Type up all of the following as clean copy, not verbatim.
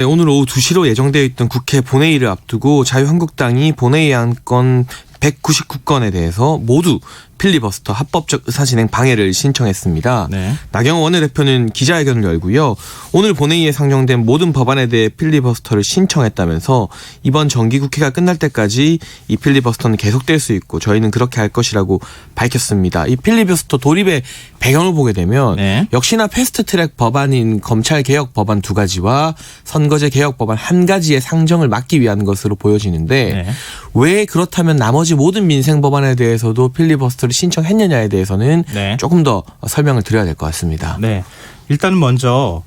네, 오늘 오후 2시로 예정되어 있던 국회 본회의를 앞두고 자유한국당이 본회의 안건 199건에 대해서 모두 필리버스터 합법적 의사진행 방해를 신청했습니다. 네. 나경원 원내대표는 기자회견을 열고요. 오늘 본회의에 상정된 모든 법안에 대해 필리버스터를 신청했다면서 이번 정기국회가 끝날 때까지 이 필리버스터는 계속될 수 있고 저희는 그렇게 할 것이라고 밝혔습니다. 이 필리버스터 도입의 배경을 보게 되면 네. 역시나 패스트트랙 법안인 검찰개혁 법안 2가지와 선거제 개혁 법안 1가지의 상정을 막기 위한 것으로 보여지는데 네. 왜 그렇다면 나머지 모든 민생 법안에 대해서도 필리버스터를 신청했느냐에 대해서는 네. 조금 더 설명을 드려야 될 것 같습니다. 네. 일단은 먼저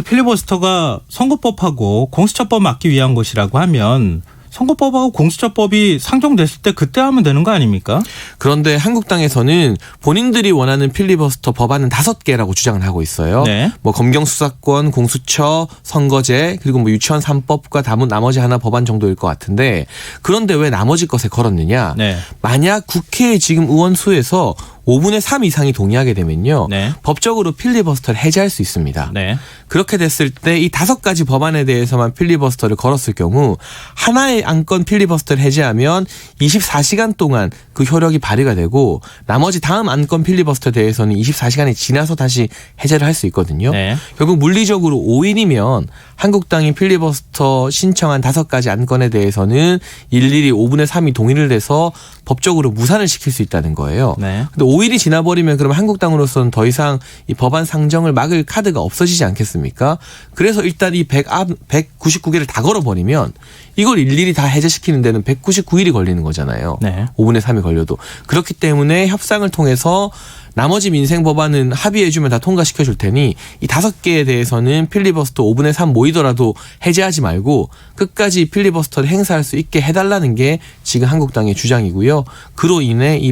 필리버스터가 선거법하고 공수처법 막기 위한 것이라고 하면 선거법하고 공수처법이 상정됐을 때 그때 하면 되는 거 아닙니까? 그런데 한국당에서는 본인들이 원하는 필리버스터 법안은 5개라고 주장을 하고 있어요. 네. 뭐 검경수사권, 공수처, 선거제 그리고 뭐 유치원 3법과 담은 나머지 하나 법안 정도일 것 같은데 그런데 왜 나머지 것에 걸었느냐? 네. 만약 국회의 지금 의원 수에서 5분의 3 이상이 동의하게 되면요. 네. 법적으로 필리버스터를 해제할 수 있습니다. 네. 그렇게 됐을 때 이 5가지 법안에 대해서만 필리버스터를 걸었을 경우 하나의 안건 필리버스터를 해제하면 24시간 동안 그 효력이 발휘가 되고 나머지 다음 안건 필리버스터에 대해서는 24시간이 지나서 다시 해제를 할 수 있거든요. 네. 결국 물리적으로 5일이면 한국당이 필리버스터 신청한 5가지 안건에 대해서는 일일이 5분의 3이 동의를 해서 법적으로 무산을 시킬 수 있다는 거예요. 네. 근데 5일이 지나버리면 그럼 한국당으로서는 더 이상 이 법안 상정을 막을 카드가 없어지지 않겠습니까? 그래서 일단 이 199개를 다 걸어버리면 이걸 일일이 다 해제시키는 데는 199일이 걸리는 거잖아요. 네. 5분의 3이 걸려도. 그렇기 때문에 협상을 통해서 나머지 민생 법안은 합의해주면 다 통과시켜 줄 테니 이 5개에 대해서는 필리버스터 5분의 3 모이더라도 해제하지 말고 끝까지 필리버스터를 행사할 수 있게 해달라는 게 지금 한국당의 주장이고요. 그로 인해 이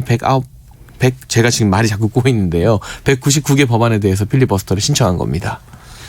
제가 지금 말이 자꾸 꼬이는데요. 199개 법안에 대해서 필리버스터를 신청한 겁니다.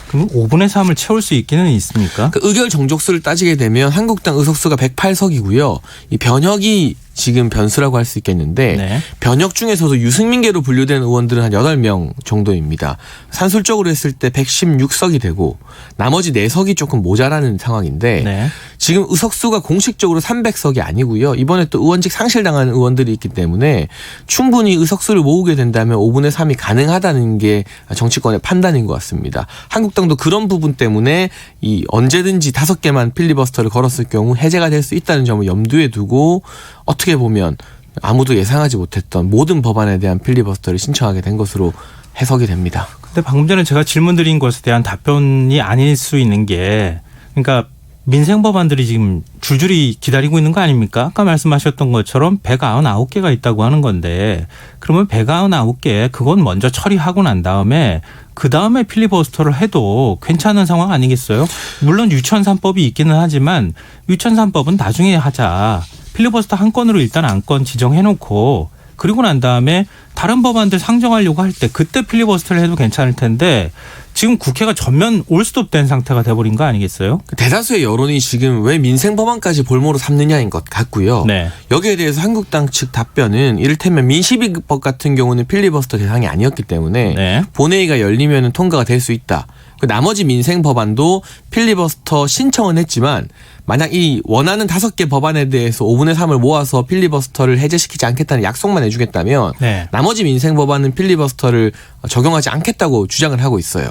그럼 5분의 3을 채울 수 있기는 있습니까? 그 의결 정족수를 따지게 되면 한국당 의석수가 108석이고요. 이 변혁이 지금 변수라고 할 수 있겠는데 네. 변혁 중에서도 유승민계로 분류된 의원들은 한 8명 정도입니다. 산술적으로 했을 때 116석이 되고 나머지 4석이 조금 모자라는 상황인데 네. 지금 의석수가 공식적으로 300석이 아니고요. 이번에 또 의원직 상실당한 의원들이 있기 때문에 충분히 의석수를 모으게 된다면 5분의 3이 가능하다는 게 정치권의 판단인 것 같습니다. 한국당도 그런 부분 때문에 이 언제든지 5개만 필리버스터를 걸었을 경우 해제가 될 수 있다는 점을 염두에 두고 어떻게 보면 아무도 예상하지 못했던 모든 법안에 대한 필리버스터를 신청하게 된 것으로 해석이 됩니다. 근데 방금 전에 제가 질문 드린 것에 대한 답변이 아닐 수 있는 게 그러니까 민생 법안들이 지금 줄줄이 기다리고 있는 거 아닙니까? 아까 말씀하셨던 것처럼 199개가 있다고 하는 건데 그러면 199개 그건 먼저 처리하고 난 다음에 그다음에 필리버스터를 해도 괜찮은 상황 아니겠어요? 물론 유치원 3법이 있기는 하지만 유치원 3법은 나중에 하자. 필리버스터 한 건으로 일단 안건 지정해놓고 그리고 난 다음에 다른 법안들 상정하려고 할 때 그때 필리버스터를 해도 괜찮을 텐데 지금 국회가 전면 올스톱된 상태가 돼버린 거 아니겠어요? 대다수의 여론이 지금 왜 민생 법안까지 볼모로 삼느냐인 것 같고요. 네. 여기에 대해서 한국당 측 답변은 이를테면 민식이법 같은 경우는 필리버스터 대상이 아니었기 때문에 네. 본회의가 열리면 통과가 될 수 있다. 나머지 민생 법안도 필리버스터 신청은 했지만 만약 이 원하는 5개 법안에 대해서 5분의 3을 모아서 필리버스터를 해제시키지 않겠다는 약속만 해주겠다면 네. 나머지 민생 법안은 필리버스터를 적용하지 않겠다고 주장을 하고 있어요.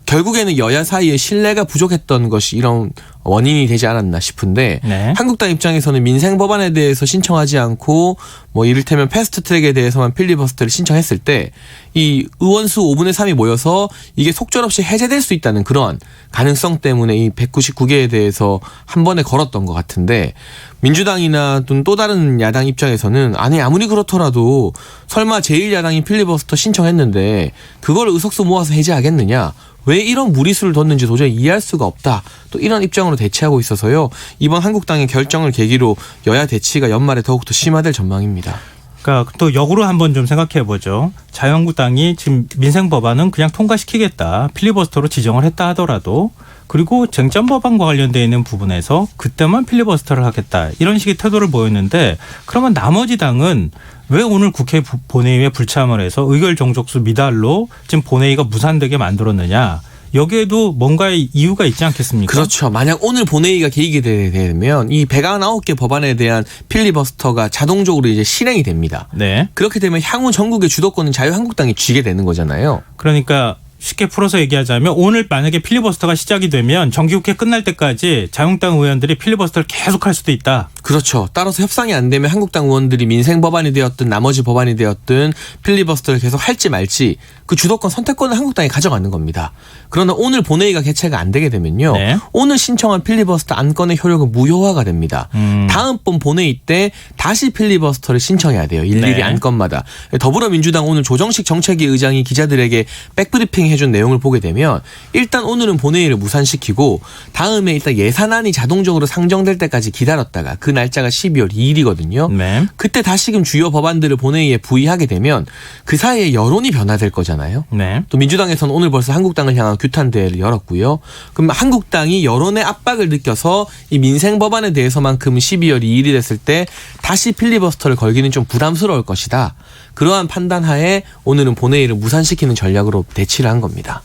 결국에는 여야 사이에 신뢰가 부족했던 것이 이런 원인이 되지 않았나 싶은데 네. 한국당 입장에서는 민생 법안에 대해서 신청하지 않고 뭐 이를테면 패스트트랙에 대해서만 필리버스터를 신청했을 때 이 의원수 5분의 3이 모여서 이게 속절없이 해제될 수 있다는 그런 가능성 때문에 이 199개에 대해서 한 번에 걸었던 것 같은데 민주당이나 또 다른 야당 입장에서는 아니 아무리 그렇더라도 설마 제1야당이 필리버스터 신청했는데 그걸 의석수 모아서 해제하겠느냐. 왜 이런 무리수를 뒀는지 도저히 이해할 수가 없다. 또 이런 입장으로 대치하고 있어서요. 이번 한국당의 결정을 계기로 여야 대치가 연말에 더욱더 심화될 전망입니다. 그러니까 또 역으로 한번 좀 생각해 보죠. 자유한국당이 지금 민생 법안은 그냥 통과시키겠다. 필리버스터로 지정을 했다 하더라도 그리고 쟁점 법안과 관련되어 있는 부분에서 그때만 필리버스터를 하겠다. 이런 식의 태도를 보였는데 그러면 나머지 당은 왜 오늘 국회 본회의에 불참을 해서 의결 정족수 미달로 지금 본회의가 무산되게 만들었느냐. 여기에도 뭔가의 이유가 있지 않겠습니까? 그렇죠. 만약 오늘 본회의가 개의게 되면 이 199개 법안에 대한 필리버스터가 자동적으로 이제 실행이 됩니다. 네. 그렇게 되면 향후 전국의 주도권은 자유한국당이 쥐게 되는 거잖아요. 그러니까 쉽게 풀어서 얘기하자면 오늘 만약에 필리버스터가 시작이 되면 정기국회 끝날 때까지 자유한국당 의원들이 필리버스터를 계속할 수도 있다. 그렇죠. 따라서 협상이 안 되면 한국당 의원들이 민생 법안이 되었든 나머지 법안이 되었든 필리버스터를 계속 할지 말지 그 주도권 선택권을 한국당이 가져가는 겁니다. 그러나 오늘 본회의가 개최가 안 되게 되면요. 네. 오늘 신청한 필리버스터 안건의 효력은 무효화가 됩니다. 다음번 본회의 때 다시 필리버스터를 신청해야 돼요. 일일이 네. 안건마다. 더불어민주당 오늘 조정식 정책위 의장이 기자들에게 백브리핑 해준 내용을 보게 되면 일단 오늘은 본회의를 무산시키고 다음에 일단 예산안이 자동적으로 상정될 때까지 기다렸다가 그 날짜가 12월 2일이거든요. 네. 그때 다시금 주요 법안들을 본회의에 부의하게 되면 그 사이에 여론이 변화될 거잖아요. 네. 또 민주당에서는 오늘 벌써 한국당을 향한 규탄 대회를 열었고요. 그럼 한국당이 여론의 압박을 느껴서 이 민생 법안에 대해서만큼 12월 2일이 됐을 때 다시 필리버스터를 걸기는 좀 부담스러울 것이다. 그러한 판단하에 오늘은 본회의를 무산시키는 전략으로 대치를 한 겁니다.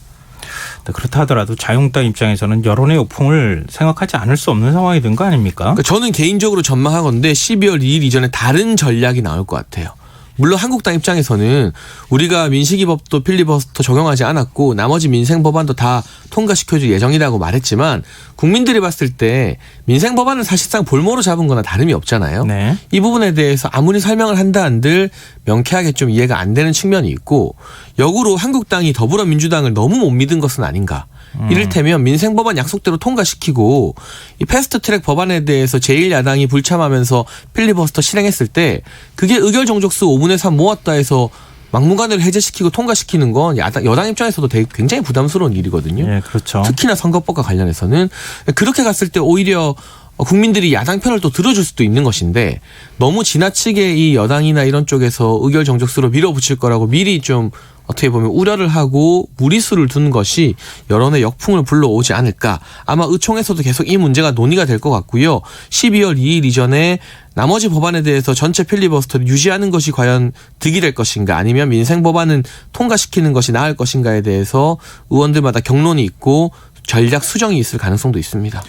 그렇다 하더라도 자유한국당 입장에서는 여론의 욕풍을 생각하지 않을 수 없는 상황이 된 거 아닙니까? 그러니까 저는 개인적으로 전망하건대 12월 2일 이전에 다른 전략이 나올 것 같아요. 물론 한국당 입장에서는 우리가 민식이법도 필리버스터 적용하지 않았고 나머지 민생 법안도 다 통과시켜줄 예정이라고 말했지만 국민들이 봤을 때 민생 법안을 사실상 볼모로 잡은 거나 다름이 없잖아요. 네. 이 부분에 대해서 아무리 설명을 한다 한들 명쾌하게 좀 이해가 안 되는 측면이 있고 역으로 한국당이 더불어민주당을 너무 못 믿은 것은 아닌가. 이를테면 민생 법안 약속대로 통과시키고 이 패스트트랙 법안에 대해서 제1야당이 불참하면서 필리버스터 실행했을 때 그게 의결 정족수 5분의 3 모았다 해서 막무가내로 해제시키고 통과시키는 건 여당 입장에서도 굉장히 부담스러운 일이거든요. 네, 그렇죠. 특히나 선거법과 관련해서는 그렇게 갔을 때 오히려 국민들이 야당 편을 또 들어줄 수도 있는 것인데 너무 지나치게 이 여당이나 이런 쪽에서 의결 정족수로 밀어붙일 거라고 미리 좀 어떻게 보면 우려를 하고 무리수를 둔 것이 여론의 역풍을 불러오지 않을까. 아마 의총에서도 계속 이 문제가 논의가 될 것 같고요. 12월 2일 이전에 나머지 법안에 대해서 전체 필리버스터를 유지하는 것이 과연 득이 될 것인가 아니면 민생 법안은 통과시키는 것이 나을 것인가에 대해서 의원들마다 격론이 있고 전략 수정이 있을 가능성도 있습니다.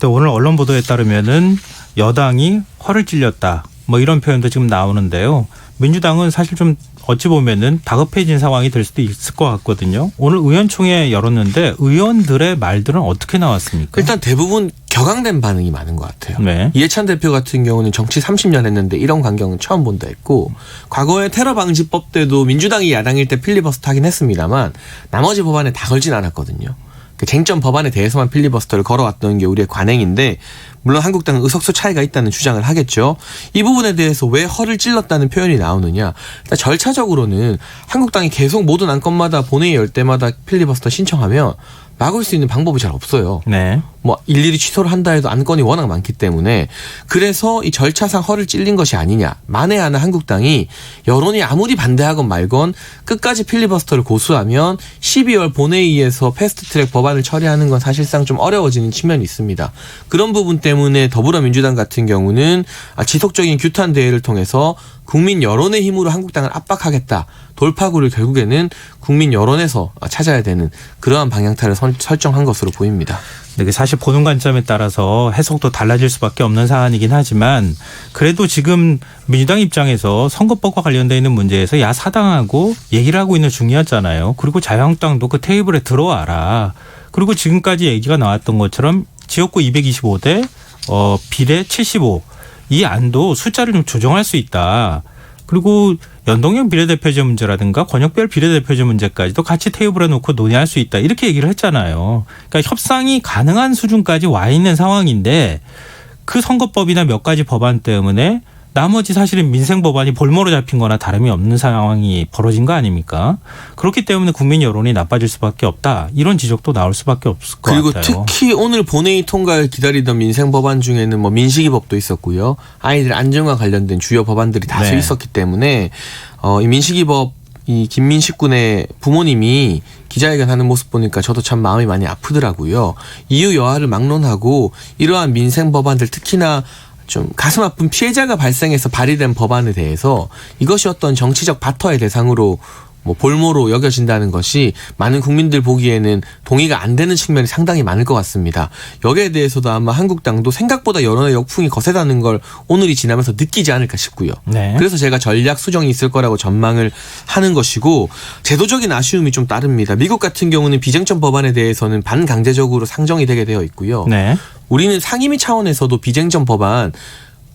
오늘 언론 보도에 따르면은 여당이 허를 찔렸다. 뭐 이런 표현도 지금 나오는데요. 민주당은 사실 좀 어찌 보면은 다급해진 상황이 될 수도 있을 것 같거든요. 오늘 의원총회 열었는데 의원들의 말들은 어떻게 나왔습니까? 일단 대부분 격앙된 반응이 많은 것 같아요. 네. 이해찬 대표 같은 경우는 정치 30년 했는데 이런 광경은 처음 본다 했고 과거에 테러 방지법 때도 민주당이 야당일 때 필리버스터 하긴 했습니다만 나머지 법안에 다 걸진 않았거든요. 그 쟁점 법안에 대해서만 필리버스터를 걸어왔던 게 우리의 관행인데 물론 한국당은 의석수 차이가 있다는 주장을 하겠죠. 이 부분에 대해서 왜 허를 찔렀다는 표현이 나오느냐. 일단 절차적으로는 한국당이 계속 모든 안건마다 본회의 열 때마다 필리버스터 신청하면 막을 수 있는 방법이 잘 없어요. 네. 뭐 일일이 취소를 한다 해도 안건이 워낙 많기 때문에 그래서 이 절차상 허를 찔린 것이 아니냐. 만에 하나 한국당이 여론이 아무리 반대하건 말건 끝까지 필리버스터를 고수하면 12월 본회의에서 패스트트랙 법안을 처리하는 건 사실상 좀 어려워지는 측면이 있습니다. 그런 부분 때문에 더불어민주당 같은 경우는 지속적인 규탄 대회를 통해서 국민 여론의 힘으로 한국당을 압박하겠다. 돌파구를 결국에는 국민 여론에서 찾아야 되는 그러한 방향타를 설정한 것으로 보입니다. 네, 사실 보는 관점에 따라서 해석도 달라질 수밖에 없는 사안이긴 하지만 그래도 지금 민주당 입장에서 선거법과 관련되어 있는 문제에서 야사당하고 얘기를 하고 있는 중이었잖아요. 그리고 자유한국당도 그 테이블에 들어와라. 그리고 지금까지 얘기가 나왔던 것처럼 지역구 225대 비례 75 이 안도 숫자를 좀 조정할 수 있다. 그리고 연동형 비례대표제 문제라든가 권역별 비례대표제 문제까지도 같이 테이블에 놓고 논의할 수 있다. 이렇게 얘기를 했잖아요. 그러니까 협상이 가능한 수준까지 와 있는 상황인데 그 선거법이나 몇 가지 법안 때문에 나머지 사실은 민생 법안이 볼모로 잡힌 거나 다름이 없는 상황이 벌어진 거 아닙니까? 그렇기 때문에 국민 여론이 나빠질 수밖에 없다. 이런 지적도 나올 수밖에 없을 것 그리고 같아요. 그리고 특히 오늘 본회의 통과를 기다리던 민생 법안 중에는 뭐 민식이법도 있었고요. 아이들 안전과 관련된 주요 법안들이 다수 네. 있었기 때문에 이 민식이법 이 김민식 군의 부모님이 기자회견하는 모습 보니까 저도 참 마음이 많이 아프더라고요. 이유 여하를 막론하고 이러한 민생 법안들 특히나 좀 가슴 아픈 피해자가 발생해서 발의된 법안에 대해서 이것이 어떤 정치적 바터의 대상으로 뭐 볼모로 여겨진다는 것이 많은 국민들 보기에는 동의가 안 되는 측면이 상당히 많을 것 같습니다. 여기에 대해서도 아마 한국당도 생각보다 여론의 역풍이 거세다는 걸 오늘이 지나면서 느끼지 않을까 싶고요. 네. 그래서 제가 전략 수정이 있을 거라고 전망을 하는 것이고 제도적인 아쉬움이 좀 따릅니다. 미국 같은 경우는 비쟁점 법안에 대해서는 반강제적으로 상정이 되게 되어 있고요. 네. 우리는 상임위 차원에서도 비쟁점 법안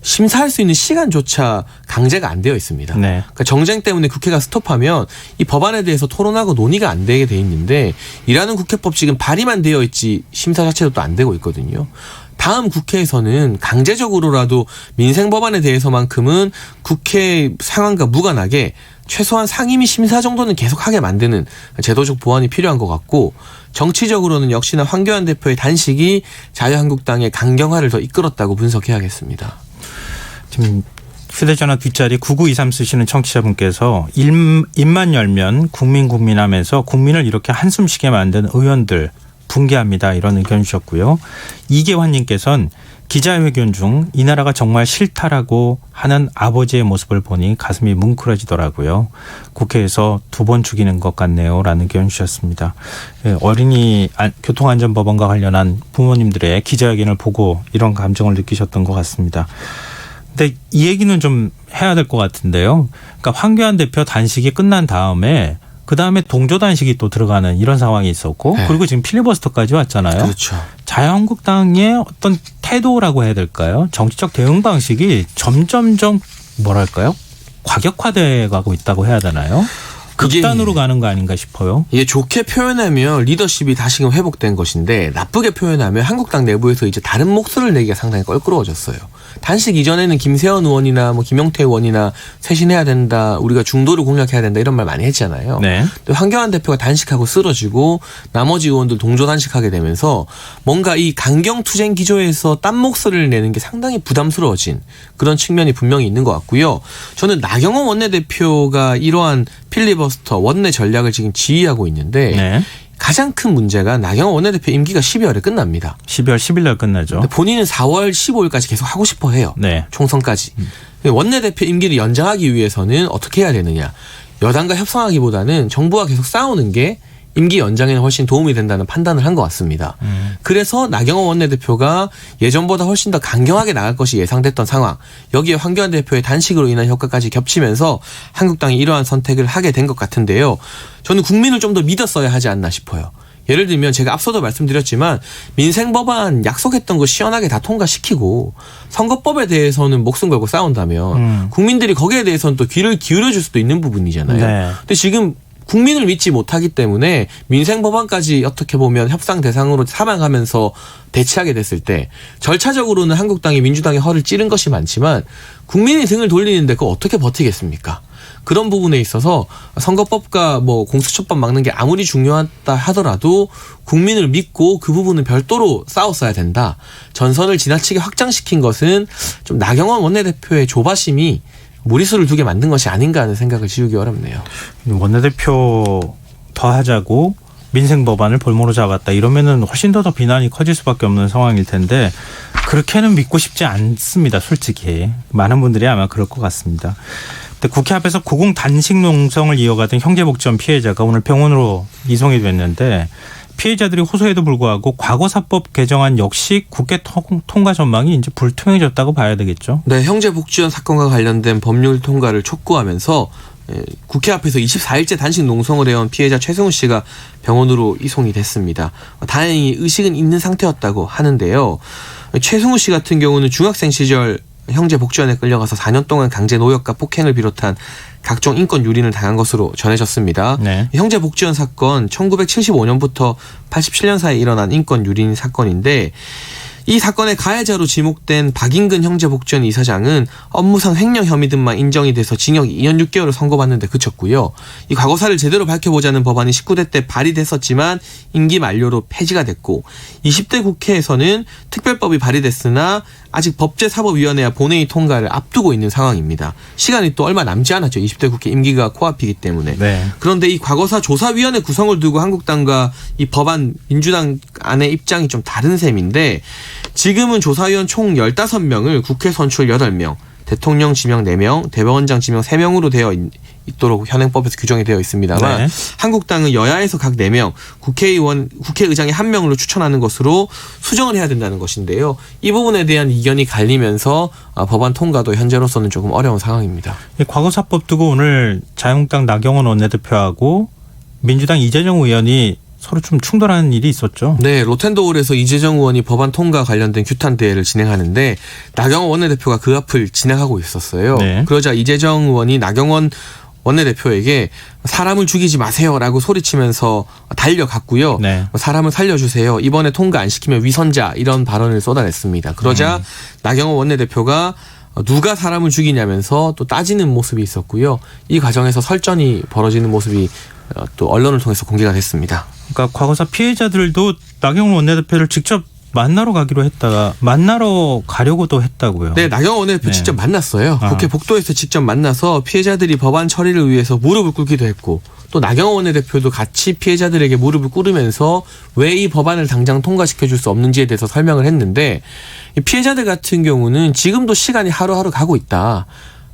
심사할 수 있는 시간조차 강제가 안 되어 있습니다. 네. 그러니까 정쟁 때문에 국회가 스톱하면 이 법안에 대해서 토론하고 논의가 안 되게 돼 있는데 일하는 국회법 지금 발의만 되어 있지 심사 자체도 또 안 되고 있거든요. 다음 국회에서는 강제적으로라도 민생 법안에 대해서만큼은 국회 상황과 무관하게 최소한 상임위 심사 정도는 계속하게 만드는 제도적 보완이 필요한 것 같고 정치적으로는 역시나 황교안 대표의 단식이 자유한국당의 강경화를 더 이끌었다고 분석해야겠습니다. 지금 휴대전화 뒷자리 9923 쓰시는 청취자분께서 입만 열면 국민하면서 국민을 이렇게 한숨 쉬게 만든 의원들 붕괴합니다. 이런 의견 주셨고요. 이계환님께서는 기자회견 중 이 나라가 정말 싫다라고 하는 아버지의 모습을 보니 가슴이 뭉클해지더라고요. 국회에서 2번 죽이는 것 같네요. 라는 의견 주셨습니다. 어린이 교통안전법원과 관련한 부모님들의 기자회견을 보고 이런 감정을 느끼셨던 것 같습니다. 근데 이 얘기는 좀 해야 될 것 같은데요. 그러니까 황교안 대표 단식이 끝난 다음에 그다음에 동조 단식이 또 들어가는 이런 상황이 있었고 네. 그리고 지금 필리버스터까지 왔잖아요. 그렇죠. 자유한국당의 어떤 태도라고 해야 될까요? 정치적 대응 방식이 점점점 뭐랄까요? 과격화돼 가고 있다고 해야 되나요? 극단으로 가는 거 아닌가 싶어요. 이게 좋게 표현하면 리더십이 다시금 회복된 것인데 나쁘게 표현하면 한국당 내부에서 이제 다른 목소리를 내기가 상당히 껄끄러워졌어요. 단식 이전에는 김세현 의원이나 뭐 김용태 의원이나 쇄신해야 된다, 우리가 중도를 공략해야 된다 이런 말 많이 했잖아요. 네. 또 황교안 대표가 단식하고 쓰러지고 나머지 의원들 동조 단식하게 되면서 뭔가 이 강경투쟁 기조에서 딴 목소리를 내는 게 상당히 부담스러워진 그런 측면이 분명히 있는 것 같고요. 저는 나경원 원내대표가 이러한 필리버스터 원내 전략을 지금 지휘하고 있는데 네. 가장 큰 문제가 나경원 원내대표 임기가 12월에 끝납니다. 12월 10일 날 끝나죠. 근데 본인은 4월 15일까지 계속 하고 싶어 해요. 네. 총선까지. 원내대표 임기를 연장하기 위해서는 어떻게 해야 되느냐. 여당과 협상하기보다는 정부와 계속 싸우는 게 임기 연장에는 훨씬 도움이 된다는 판단을 한 것 같습니다. 그래서 나경원 원내대표가 예전보다 훨씬 더 강경하게 나갈 것이 예상됐던 상황. 여기에 황교안 대표의 단식으로 인한 효과까지 겹치면서 한국당이 이러한 선택을 하게 된 것 같은데요. 저는 국민을 좀 더 믿었어야 하지 않나 싶어요. 예를 들면 제가 앞서도 말씀드렸지만 민생 법안 약속했던 거 시원하게 다 통과시키고 선거법에 대해서는 목숨 걸고 싸운다면 국민들이 거기에 대해서는 또 귀를 기울여 줄 수도 있는 부분이잖아요. 네. 근데 지금 국민을 믿지 못하기 때문에 민생 법안까지 어떻게 보면 협상 대상으로 삼아가면서 대치하게 됐을 때 절차적으로는 한국당이 민주당의 허를 찌른 것이 많지만 국민이 등을 돌리는데 그거 어떻게 버티겠습니까? 그런 부분에 있어서 선거법과 뭐 공수처법 막는 게 아무리 중요하다 하더라도 국민을 믿고 그 부분은 별도로 싸웠어야 된다. 전선을 지나치게 확장시킨 것은 좀 나경원 원내대표의 조바심이 무리수를 두게 만든 것이 아닌가 하는 생각을 지우기 어렵네요. 원내대표 더 하자고 민생 법안을 볼모로 잡았다 이러면은 훨씬 더 비난이 커질 수밖에 없는 상황일 텐데 그렇게는 믿고 싶지 않습니다. 솔직히 많은 분들이 아마 그럴 것 같습니다. 근데 국회 앞에서 고공 단식 농성을 이어가던 형제복지원 피해자가 오늘 병원으로 이송이 됐는데 피해자들이 호소에도 불구하고 과거사법 개정안 역시 국회 통과 전망이 이제 불투명해졌다고 봐야 되겠죠. 네, 형제복지원 사건과 관련된 법률 통과를 촉구하면서 국회 앞에서 24일째 단식 농성을 해온 피해자 최승우 씨가 병원으로 이송이 됐습니다. 다행히 의식은 있는 상태였다고 하는데요. 최승우 씨 같은 경우는 중학생 시절 형제복지원에 끌려가서 4년 동안 강제 노역과 폭행을 비롯한 각종 인권 유린을 당한 것으로 전해졌습니다. 네. 형제복지원 사건 1975년부터 87년 사이에 일어난 인권 유린 사건인데 이 사건의 가해자로 지목된 박인근 형제복지원 이사장은 업무상 횡령 혐의 등만 인정이 돼서 징역 2년 6개월을 선고받는데 그쳤고요. 이 과거사를 제대로 밝혀보자는 법안이 19대 때 발의됐었지만 임기 만료로 폐지가 됐고 20대 국회에서는 특별법이 발의됐으나 아직 법제사법위원회와 본회의 통과를 앞두고 있는 상황입니다. 시간이 또 얼마 남지 않았죠. 20대 국회 임기가 코앞이기 때문에. 네. 그런데 이 과거사 조사위원회 구성을 두고 한국당과 이 법안 민주당 안의 입장이 좀 다른 셈인데 지금은 조사위원 총 15명을 국회 선출 8명, 대통령 지명 4명, 대법원장 지명 3명으로 되어 있도록 현행법에서 규정이 되어 있습니다만 네. 한국당은 여야에서 각 4명, 국회의장의 1명으로 추천하는 것으로 수정을 해야 된다는 것인데요. 이 부분에 대한 이견이 갈리면서 법안 통과도 현재로서는 조금 어려운 상황입니다. 과거사법 두고 오늘 자유한국당 나경원 원내대표하고 민주당 이재정 의원이 서로 좀 충돌하는 일이 있었죠. 네, 로텐도홀에서 이재정 의원이 법안 통과 관련된 규탄 대회를 진행하는데 나경원 원내대표가 그 앞을 진행하고 있었어요. 네. 그러자 이재정 의원이 나경원 원내대표에게 사람을 죽이지 마세요라고 소리치면서 달려갔고요. 네. 사람을 살려주세요. 이번에 통과 안 시키면 위선자 이런 발언을 쏟아냈습니다. 그러자 나경원 원내대표가 누가 사람을 죽이냐면서 또 따지는 모습이 있었고요. 이 과정에서 설전이 벌어지는 모습이 또 언론을 통해서 공개가 됐습니다. 그러니까 과거사 피해자들도 나경원 원내대표를 직접 만나러 가려고도 했다고요. 네, 나경원 원내대표 네. 직접 만났어요. 국회 복도에서 직접 만나서 피해자들이 법안 처리를 위해서 무릎을 꿇기도 했고 또 나경원 원내대표도 같이 피해자들에게 무릎을 꿇으면서 왜 이 법안을 당장 통과시켜줄 수 없는지에 대해서 설명을 했는데 이 피해자들 같은 경우는 지금도 시간이 하루하루 가고 있다.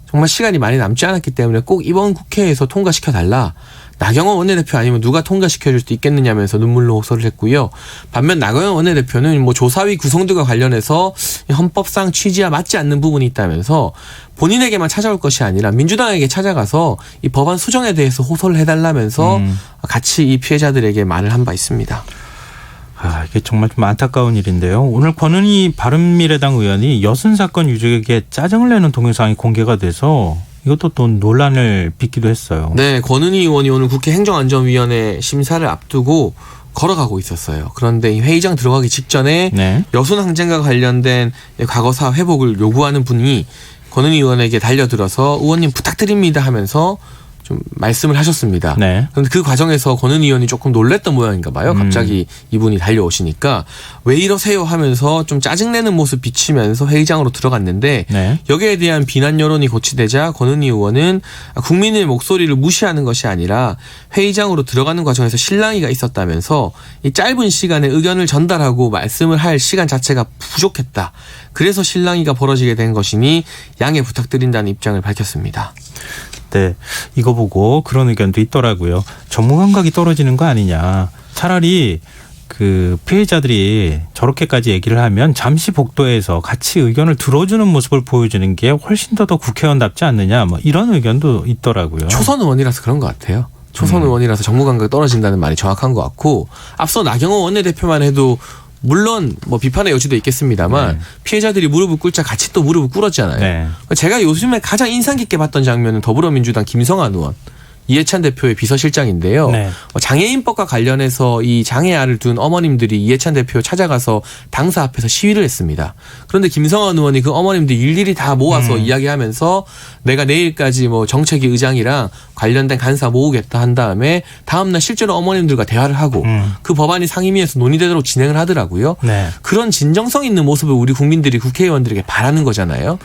정말 시간이 많이 남지 않았기 때문에 꼭 이번 국회에서 통과시켜달라. 나경원 원내대표 아니면 누가 통과시켜줄 수 있겠느냐면서 눈물로 호소를 했고요. 반면 나경원 원내대표는 조사위 구성들과 관련해서 헌법상 취지와 맞지 않는 부분이 있다면서 본인에게만 찾아올 것이 아니라 민주당에게 찾아가서 이 법안 수정에 대해서 호소를 해달라면서 같이 이 피해자들에게 말을 한 바 있습니다. 이게 정말 좀 안타까운 일인데요. 오늘 권은희 바른미래당 의원이 여순 사건 유족에게 짜증을 내는 동영상이 공개가 돼서 이것도 또 논란을 빚기도 했어요. 네, 권은희 의원이 오늘 국회 행정안전위원회 심사를 앞두고 걸어가고 있었어요. 그런데 이 회의장 들어가기 직전에 네. 여순 항쟁과 관련된 과거사 회복을 요구하는 분이 권은희 의원에게 달려들어서 의원님 부탁드립니다 하면서 좀 말씀을 하셨습니다. 네. 그런데 그 과정에서 권은희 의원이 조금 놀랬던 모양인가 봐요. 갑자기 이분이 달려오시니까 왜 이러세요 하면서 좀 짜증내는 모습 비치면서 회의장으로 들어갔는데 네. 여기에 대한 비난 여론이 고취되자 권은희 의원은 국민의 목소리를 무시하는 것이 아니라 회의장으로 들어가는 과정에서 실랑이가 있었다면서 이 짧은 시간에 의견을 전달하고 말씀을 할 시간 자체가 부족했다. 그래서 실랑이가 벌어지게 된 것이니 양해 부탁드린다는 입장을 밝혔습니다. 네, 이거 보고 그런 의견도 있더라고요. 전문 감각이 떨어지는 거 아니냐. 차라리 그 피해자들이 저렇게까지 얘기를 하면 잠시 복도에서 같이 의견을 들어주는 모습을 보여주는 게 훨씬 더 국회의원답지 않느냐. 뭐 이런 의견도 있더라고요. 초선 의원이라서 그런 것 같아요. 초선 의원이라서 정무 감각이 떨어진다는 말이 정확한 것 같고 앞서 나경원 원내대표만 해도 물론 비판의 여지도 있겠습니다만 피해자들이 무릎을 꿇자 같이 또 무릎을 꿇었잖아요. 네. 제가 요즘에 가장 인상 깊게 봤던 장면은 더불어민주당 김성환 의원, 이해찬 대표의 비서실장인데요. 네. 장애인법과 관련해서 이 장애아를 둔 어머님들이 이해찬 대표 찾아가서 당사 앞에서 시위를 했습니다. 그런데 김성환 의원이 그 어머님들 일일이 다 모아서 이야기하면서 내가 내일까지 정책위 의장이랑 관련된 간사 모으겠다 한 다음에 다음날 실제로 어머님들과 대화를 하고 그 법안이 상임위에서 논의되도록 진행을 하더라고요. 네. 그런 진정성 있는 모습을 우리 국민들이 국회의원들에게 바라는 거잖아요.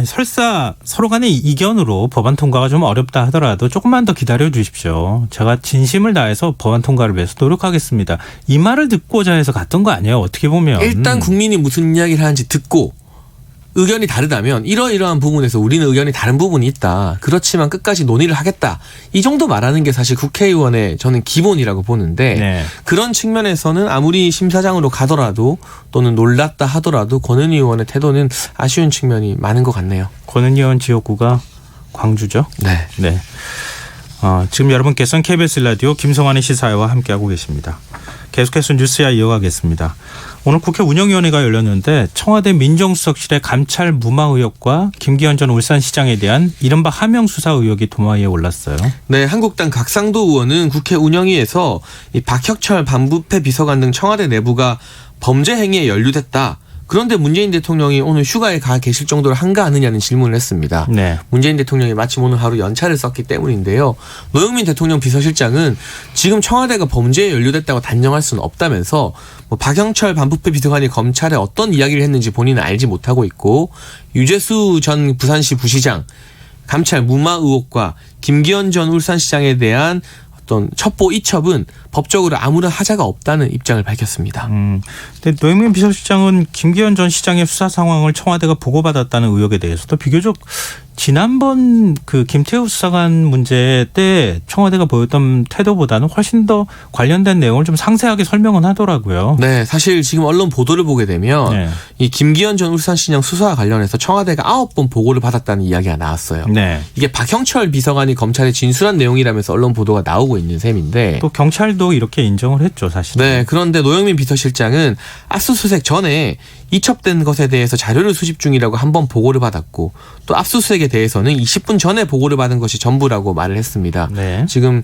설사 서로 간의 이견으로 법안 통과가 좀 어렵다 하더라도 조금만 더 기다려 주십시오. 제가 진심을 다해서 법안 통과를 위해서 노력하겠습니다. 이 말을 듣고자 해서 갔던 거 아니에요. 어떻게 보면. 일단 국민이 무슨 이야기를 하는지 듣고 의견이 다르다면 이러이러한 부분에서 우리는 의견이 다른 부분이 있다. 그렇지만 끝까지 논의를 하겠다. 이 정도 말하는 게 사실 국회의원의 저는 기본이라고 보는데 네. 그런 측면에서는 아무리 심사장으로 가더라도 또는 놀랐다 하더라도 권은희 의원의 태도는 아쉬운 측면이 많은 것 같네요. 권은희 의원 지역구가 광주죠? 네. 네. 지금 여러분께서는 KBS 라디오 김성환의 시사회와 함께하고 계십니다. 계속해서 뉴스야 이어가겠습니다. 오늘 국회 운영위원회가 열렸는데 청와대 민정수석실의 감찰 무마 의혹과 김기현 전 울산시장에 대한 이른바 하명 수사 의혹이 도마 위에 올랐어요. 네, 한국당 각상도 의원은 국회 운영위에서 이 박혁철 반부패 비서관 등 청와대 내부가 범죄 행위에 연루됐다. 그런데 문재인 대통령이 오늘 휴가에 가 계실 정도로 한가하느냐는 질문을 했습니다. 네. 문재인 대통령이 마침 오늘 하루 연차를 썼기 때문인데요. 노영민 대통령 비서실장은 지금 청와대가 범죄에 연루됐다고 단정할 수는 없다면서 박영철 반부패 비서관이 검찰에 어떤 이야기를 했는지 본인은 알지 못하고 있고 유재수 전 부산시 부시장 감찰 무마 의혹과 김기현 전 울산시장에 대한 어떤 첩보 이첩은 법적으로 아무런 하자가 없다는 입장을 밝혔습니다. 근데 노영민 비서실장은 김기현 전 시장의 수사 상황을 청와대가 보고받았다는 의혹에 대해서도 비교적 지난번 그 김태우 수사관 문제 때 청와대가 보였던 태도보다는 훨씬 더 관련된 내용을 좀 상세하게 설명은 하더라고요. 네, 사실 지금 언론 보도를 보게 되면 네. 이 김기현 전 울산시장 수사와 관련해서 청와대가 9번 보고를 받았다는 이야기가 나왔어요. 네. 이게 박형철 비서관이 검찰에 진술한 내용이라면서 언론 보도가 나오고 있는 셈인데 또 경찰도 이렇게 인정을 했죠, 사실. 네, 그런데 노영민 비서실장은 압수수색 전에 이첩된 것에 대해서 자료를 수집 중이라고 한 번 보고를 받았고 또 압수수색에 대해서는 20분 전에 보고를 받은 것이 전부라고 말을 했습니다. 네. 지금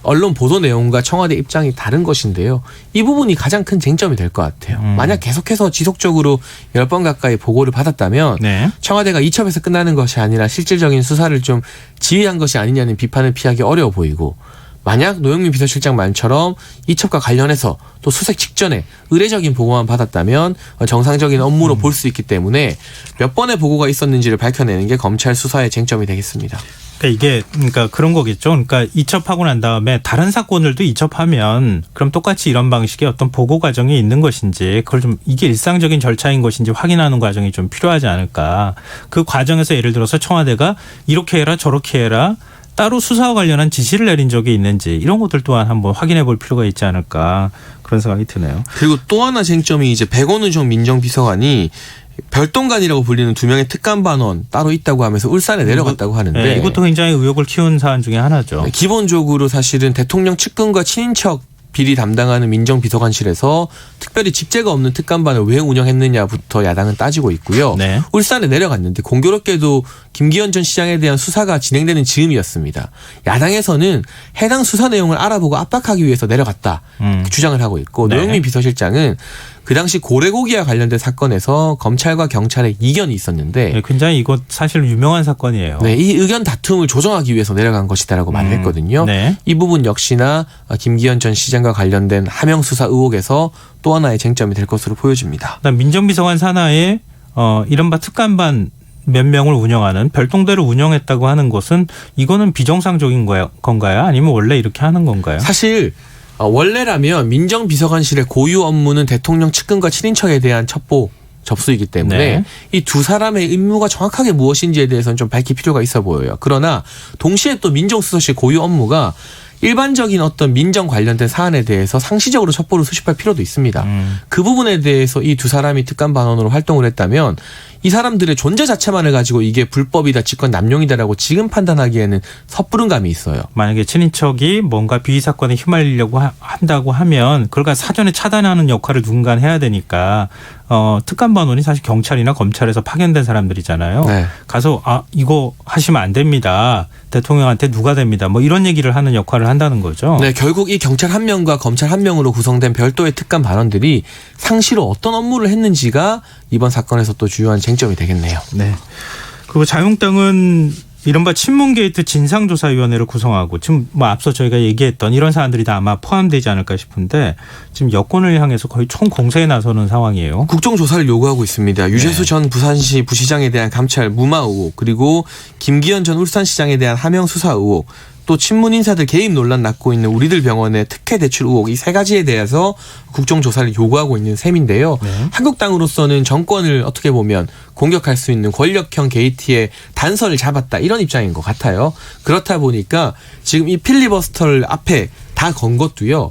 언론 보도 내용과 청와대 입장이 다른 것인데요. 이 부분이 가장 큰 쟁점이 될 것 같아요. 만약 계속해서 지속적으로 10번 가까이 보고를 받았다면 네. 청와대가 이첩에서 끝나는 것이 아니라 실질적인 수사를 좀 지휘한 것이 아니냐는 비판을 피하기 어려워 보이고 만약 노영민 비서실장 말처럼 이첩과 관련해서 또 수색 직전에 의례적인 보고만 받았다면 정상적인 업무로 볼 수 있기 때문에 몇 번의 보고가 있었는지를 밝혀내는 게 검찰 수사의 쟁점이 되겠습니다. 그러니까 그런 거겠죠. 그러니까 이첩하고 난 다음에 다른 사건들도 이첩하면 그럼 똑같이 이런 방식의 어떤 보고 과정이 있는 것인지 그걸 좀 이게 일상적인 절차인 것인지 확인하는 과정이 좀 필요하지 않을까. 그 과정에서 예를 들어서 청와대가 이렇게 해라 저렇게 해라 따로 수사와 관련한 지시를 내린 적이 있는지 이런 것들 또한 한번 확인해 볼 필요가 있지 않을까 그런 생각이 드네요. 그리고 또 하나 쟁점이 이제 백원우정 민정비서관이 별동관이라고 불리는 2명의 특감반원 따로 있다고 하면서 울산에 내려갔다고 하는데 네, 이것도 굉장히 의혹을 키운 사안 중에 하나죠. 기본적으로 사실은 대통령 측근과 친인척 비리 담당하는 민정비서관실에서 특별히 직제가 없는 특감반을 왜 운영했느냐부터 야당은 따지고 있고요. 네. 울산에 내려갔는데 공교롭게도 김기현 전 시장에 대한 수사가 진행되는 즈음이었습니다. 야당에서는 해당 수사 내용을 알아보고 압박하기 위해서 내려갔다 주장을 하고 있고 네. 노영민 비서실장은 그 당시 고래고기와 관련된 사건에서 검찰과 경찰의 이견이 있었는데 네, 굉장히 이거 사실 유명한 사건이에요. 네, 이 의견 다툼을 조정하기 위해서 내려간 것이다라고 말을 했거든요. 네. 이 부분 역시나 김기현 전 시장과 관련된 하명 수사 의혹에서 또 하나의 쟁점이 될 것으로 보여집니다. 그다음 민정비서관 산하에 이른바 특감반 몇 명을 운영하는 별동대를 운영했다고 하는 것은 이거는 비정상적인 건가요? 아니면 원래 이렇게 하는 건가요? 사실 원래라면 민정비서관실의 고유 업무는 대통령 측근과 친인척에 대한 첩보 접수이기 때문에 네. 이 두 사람의 임무가 정확하게 무엇인지에 대해서는 좀 밝힐 필요가 있어 보여요. 그러나 동시에 또 민정수석실 고유 업무가 일반적인 어떤 민정 관련된 사안에 대해서 상시적으로 첩보를 수집할 필요도 있습니다. 그 부분에 대해서 이 두 사람이 특감반원으로 활동을 했다면 이 사람들의 존재 자체만을 가지고 이게 불법이다, 직권 남용이다라고 지금 판단하기에는 섣부른 감이 있어요. 만약에 친인척이 뭔가 비위 사건에 휘말리려고 한다고 하면 그걸 사전에 차단하는 역할을 누군가 해야 되니까 특감반원이 사실 경찰이나 검찰에서 파견된 사람들이잖아요. 네. 가서 이거 하시면 안 됩니다. 대통령한테 누가 됩니다. 뭐 이런 얘기를 하는 역할을 한다는 거죠. 네, 결국 이 경찰 한 명과 검찰 한 명으로 구성된 별도의 특감 반원들이 상시로 어떤 업무를 했는지가 이번 사건에서 또 주요한 쟁점이 되겠네요. 네. 그리고 자유한국당은 이른바 친문게이트 진상조사위원회를 구성하고 지금 뭐 앞서 저희가 얘기했던 이런 사안들이 다 아마 포함되지 않을까 싶은데 지금 여권을 향해서 거의 총공세에 나서는 상황이에요. 국정조사를 요구하고 있습니다. 유재수 전 부산시 부시장에 대한 감찰 무마 의혹, 그리고 김기현 전 울산시장에 대한 하명 수사 의혹, 또 친문 인사들 개입 논란 낳고 있는 우리들 병원의 특혜 대출 의혹, 이 세 가지에 대해서 국정조사를 요구하고 있는 셈인데요. 네. 한국당으로서는 정권을 어떻게 보면 공격할 수 있는 권력형 게이트의 단서를 잡았다, 이런 입장인 것 같아요. 그렇다 보니까 지금 이 필리버스터를 앞에 다 건 것도요.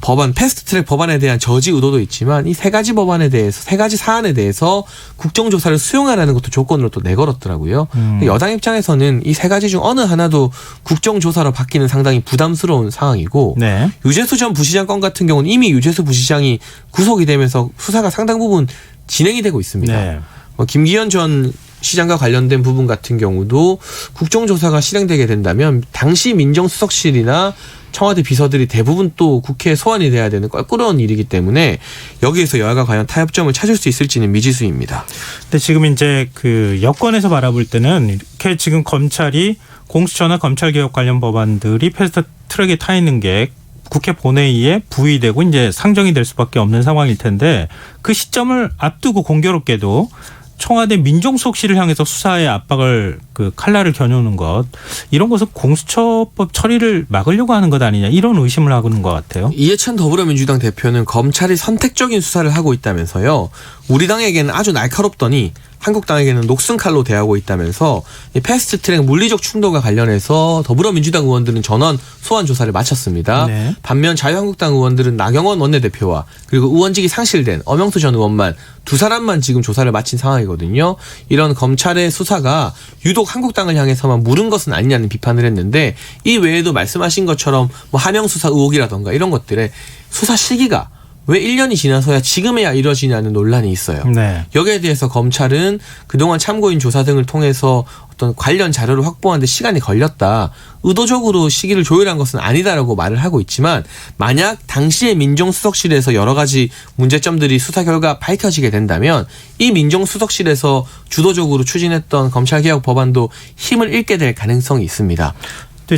법안, 패스트트랙 법안에 대한 저지 의도도 있지만 이 세 가지 법안에 대해서, 세 가지 사안에 대해서 국정조사를 수용하라는 것도 조건으로 또 내걸었더라고요. 여당 입장에서는 이 세 가지 중 어느 하나도 국정조사로 받기는 상당히 부담스러운 상황이고, 네. 유재수 전 부시장 건 같은 경우는 이미 유재수 부시장이 구속이 되면서 수사가 상당 부분 진행이 되고 있습니다. 네. 김기현 전 시장과 관련된 부분 같은 경우도 국정조사가 실행되게 된다면 당시 민정수석실이나 청와대 비서들이 대부분 또 국회에 소환이 돼야 되는 껄끄러운 일이기 때문에 여기에서 여야가 과연 타협점을 찾을 수 있을지는 미지수입니다. 근데 지금 이제 그 여권에서 바라볼 때는 이렇게 지금 검찰이 공수처나 검찰개혁 관련 법안들이 패스트 트랙에 타 있는 게 국회 본회의에 부의되고 이제 상정이 될 수밖에 없는 상황일 텐데 그 시점을 앞두고 공교롭게도 청와대 민정수석실을 향해서 수사의 압박을 그 칼날을 겨누는 것 이런 것은 공수처법 처리를 막으려고 하는 것 아니냐 이런 의심을 하는 것 같아요. 이해찬 더불어민주당 대표는 검찰이 선택적인 수사를 하고 있다면서요. 우리 당에게는 아주 날카롭더니 한국당에게는 녹슨 칼로 대하고 있다면서 이 패스트트랙 물리적 충돌과 관련해서 더불어민주당 의원들은 전원 소환 조사를 마쳤습니다. 네. 반면 자유한국당 의원들은 나경원 원내대표와 그리고 의원직이 상실된 엄영수 전 의원만 두 사람만 지금 조사를 마친 상황이거든요. 이런 검찰의 수사가 유독 한국당을 향해서만 물은 것은 아니냐는 비판을 했는데 이 외에도 말씀하신 것처럼 뭐 하명수사 의혹이라던가 이런 것들의 수사 시기가 왜 1년이 지나서야 지금에야 이뤄지냐는 논란이 있어요. 네. 여기에 대해서 검찰은 그동안 참고인 조사 등을 통해서 어떤 관련 자료를 확보하는데 시간이 걸렸다. 의도적으로 시기를 조율한 것은 아니다라고 말을 하고 있지만 만약 당시의 민정수석실에서 여러 가지 문제점들이 수사 결과 밝혀지게 된다면 이 민정수석실에서 주도적으로 추진했던 검찰개혁 법안도 힘을 잃게 될 가능성이 있습니다.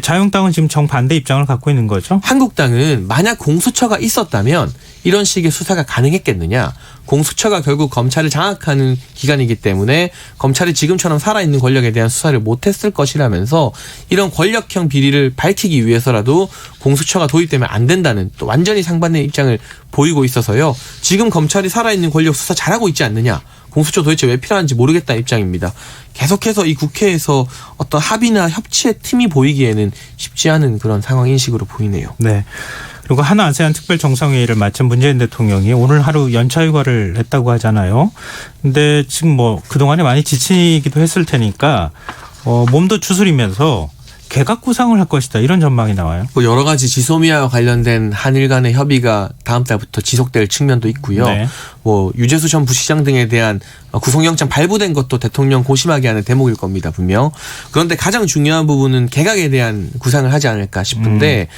자유한국당은 지금 정반대 입장을 갖고 있는 거죠? 한국당은 만약 공수처가 있었다면 이런 식의 수사가 가능했겠느냐. 공수처가 결국 검찰을 장악하는 기관이기 때문에 검찰이 지금처럼 살아있는 권력에 대한 수사를 못했을 것이라면서 이런 권력형 비리를 밝히기 위해서라도 공수처가 도입되면 안 된다는 또 완전히 상반된 입장을 보이고 있어서요. 지금 검찰이 살아있는 권력 수사 잘하고 있지 않느냐. 공수처 도대체 왜 필요한지 모르겠다는 입장입니다. 계속해서 이 국회에서 어떤 합의나 협치의 틈이 보이기에는 쉽지 않은 그런 상황 인식으로 보이네요. 네. 그리고 한 아세안 특별 정상회의를 마친 문재인 대통령이 오늘 하루 연차 휴가를 했다고 하잖아요. 근데 지금 뭐 그동안에 많이 지치기도 했을 테니까 몸도 추스리면서 개각 구상을 할 것이다 이런 전망이 나와요. 뭐 여러 가지 지소미아와 관련된 한일 간의 협의가 다음 달부터 지속될 측면도 있고요. 네. 뭐 유재수 전 부시장 등에 대한 구속영장 발부된 것도 대통령 고심하게 하는 대목일 겁니다, 분명. 그런데 가장 중요한 부분은 개각에 대한 구상을 하지 않을까 싶은데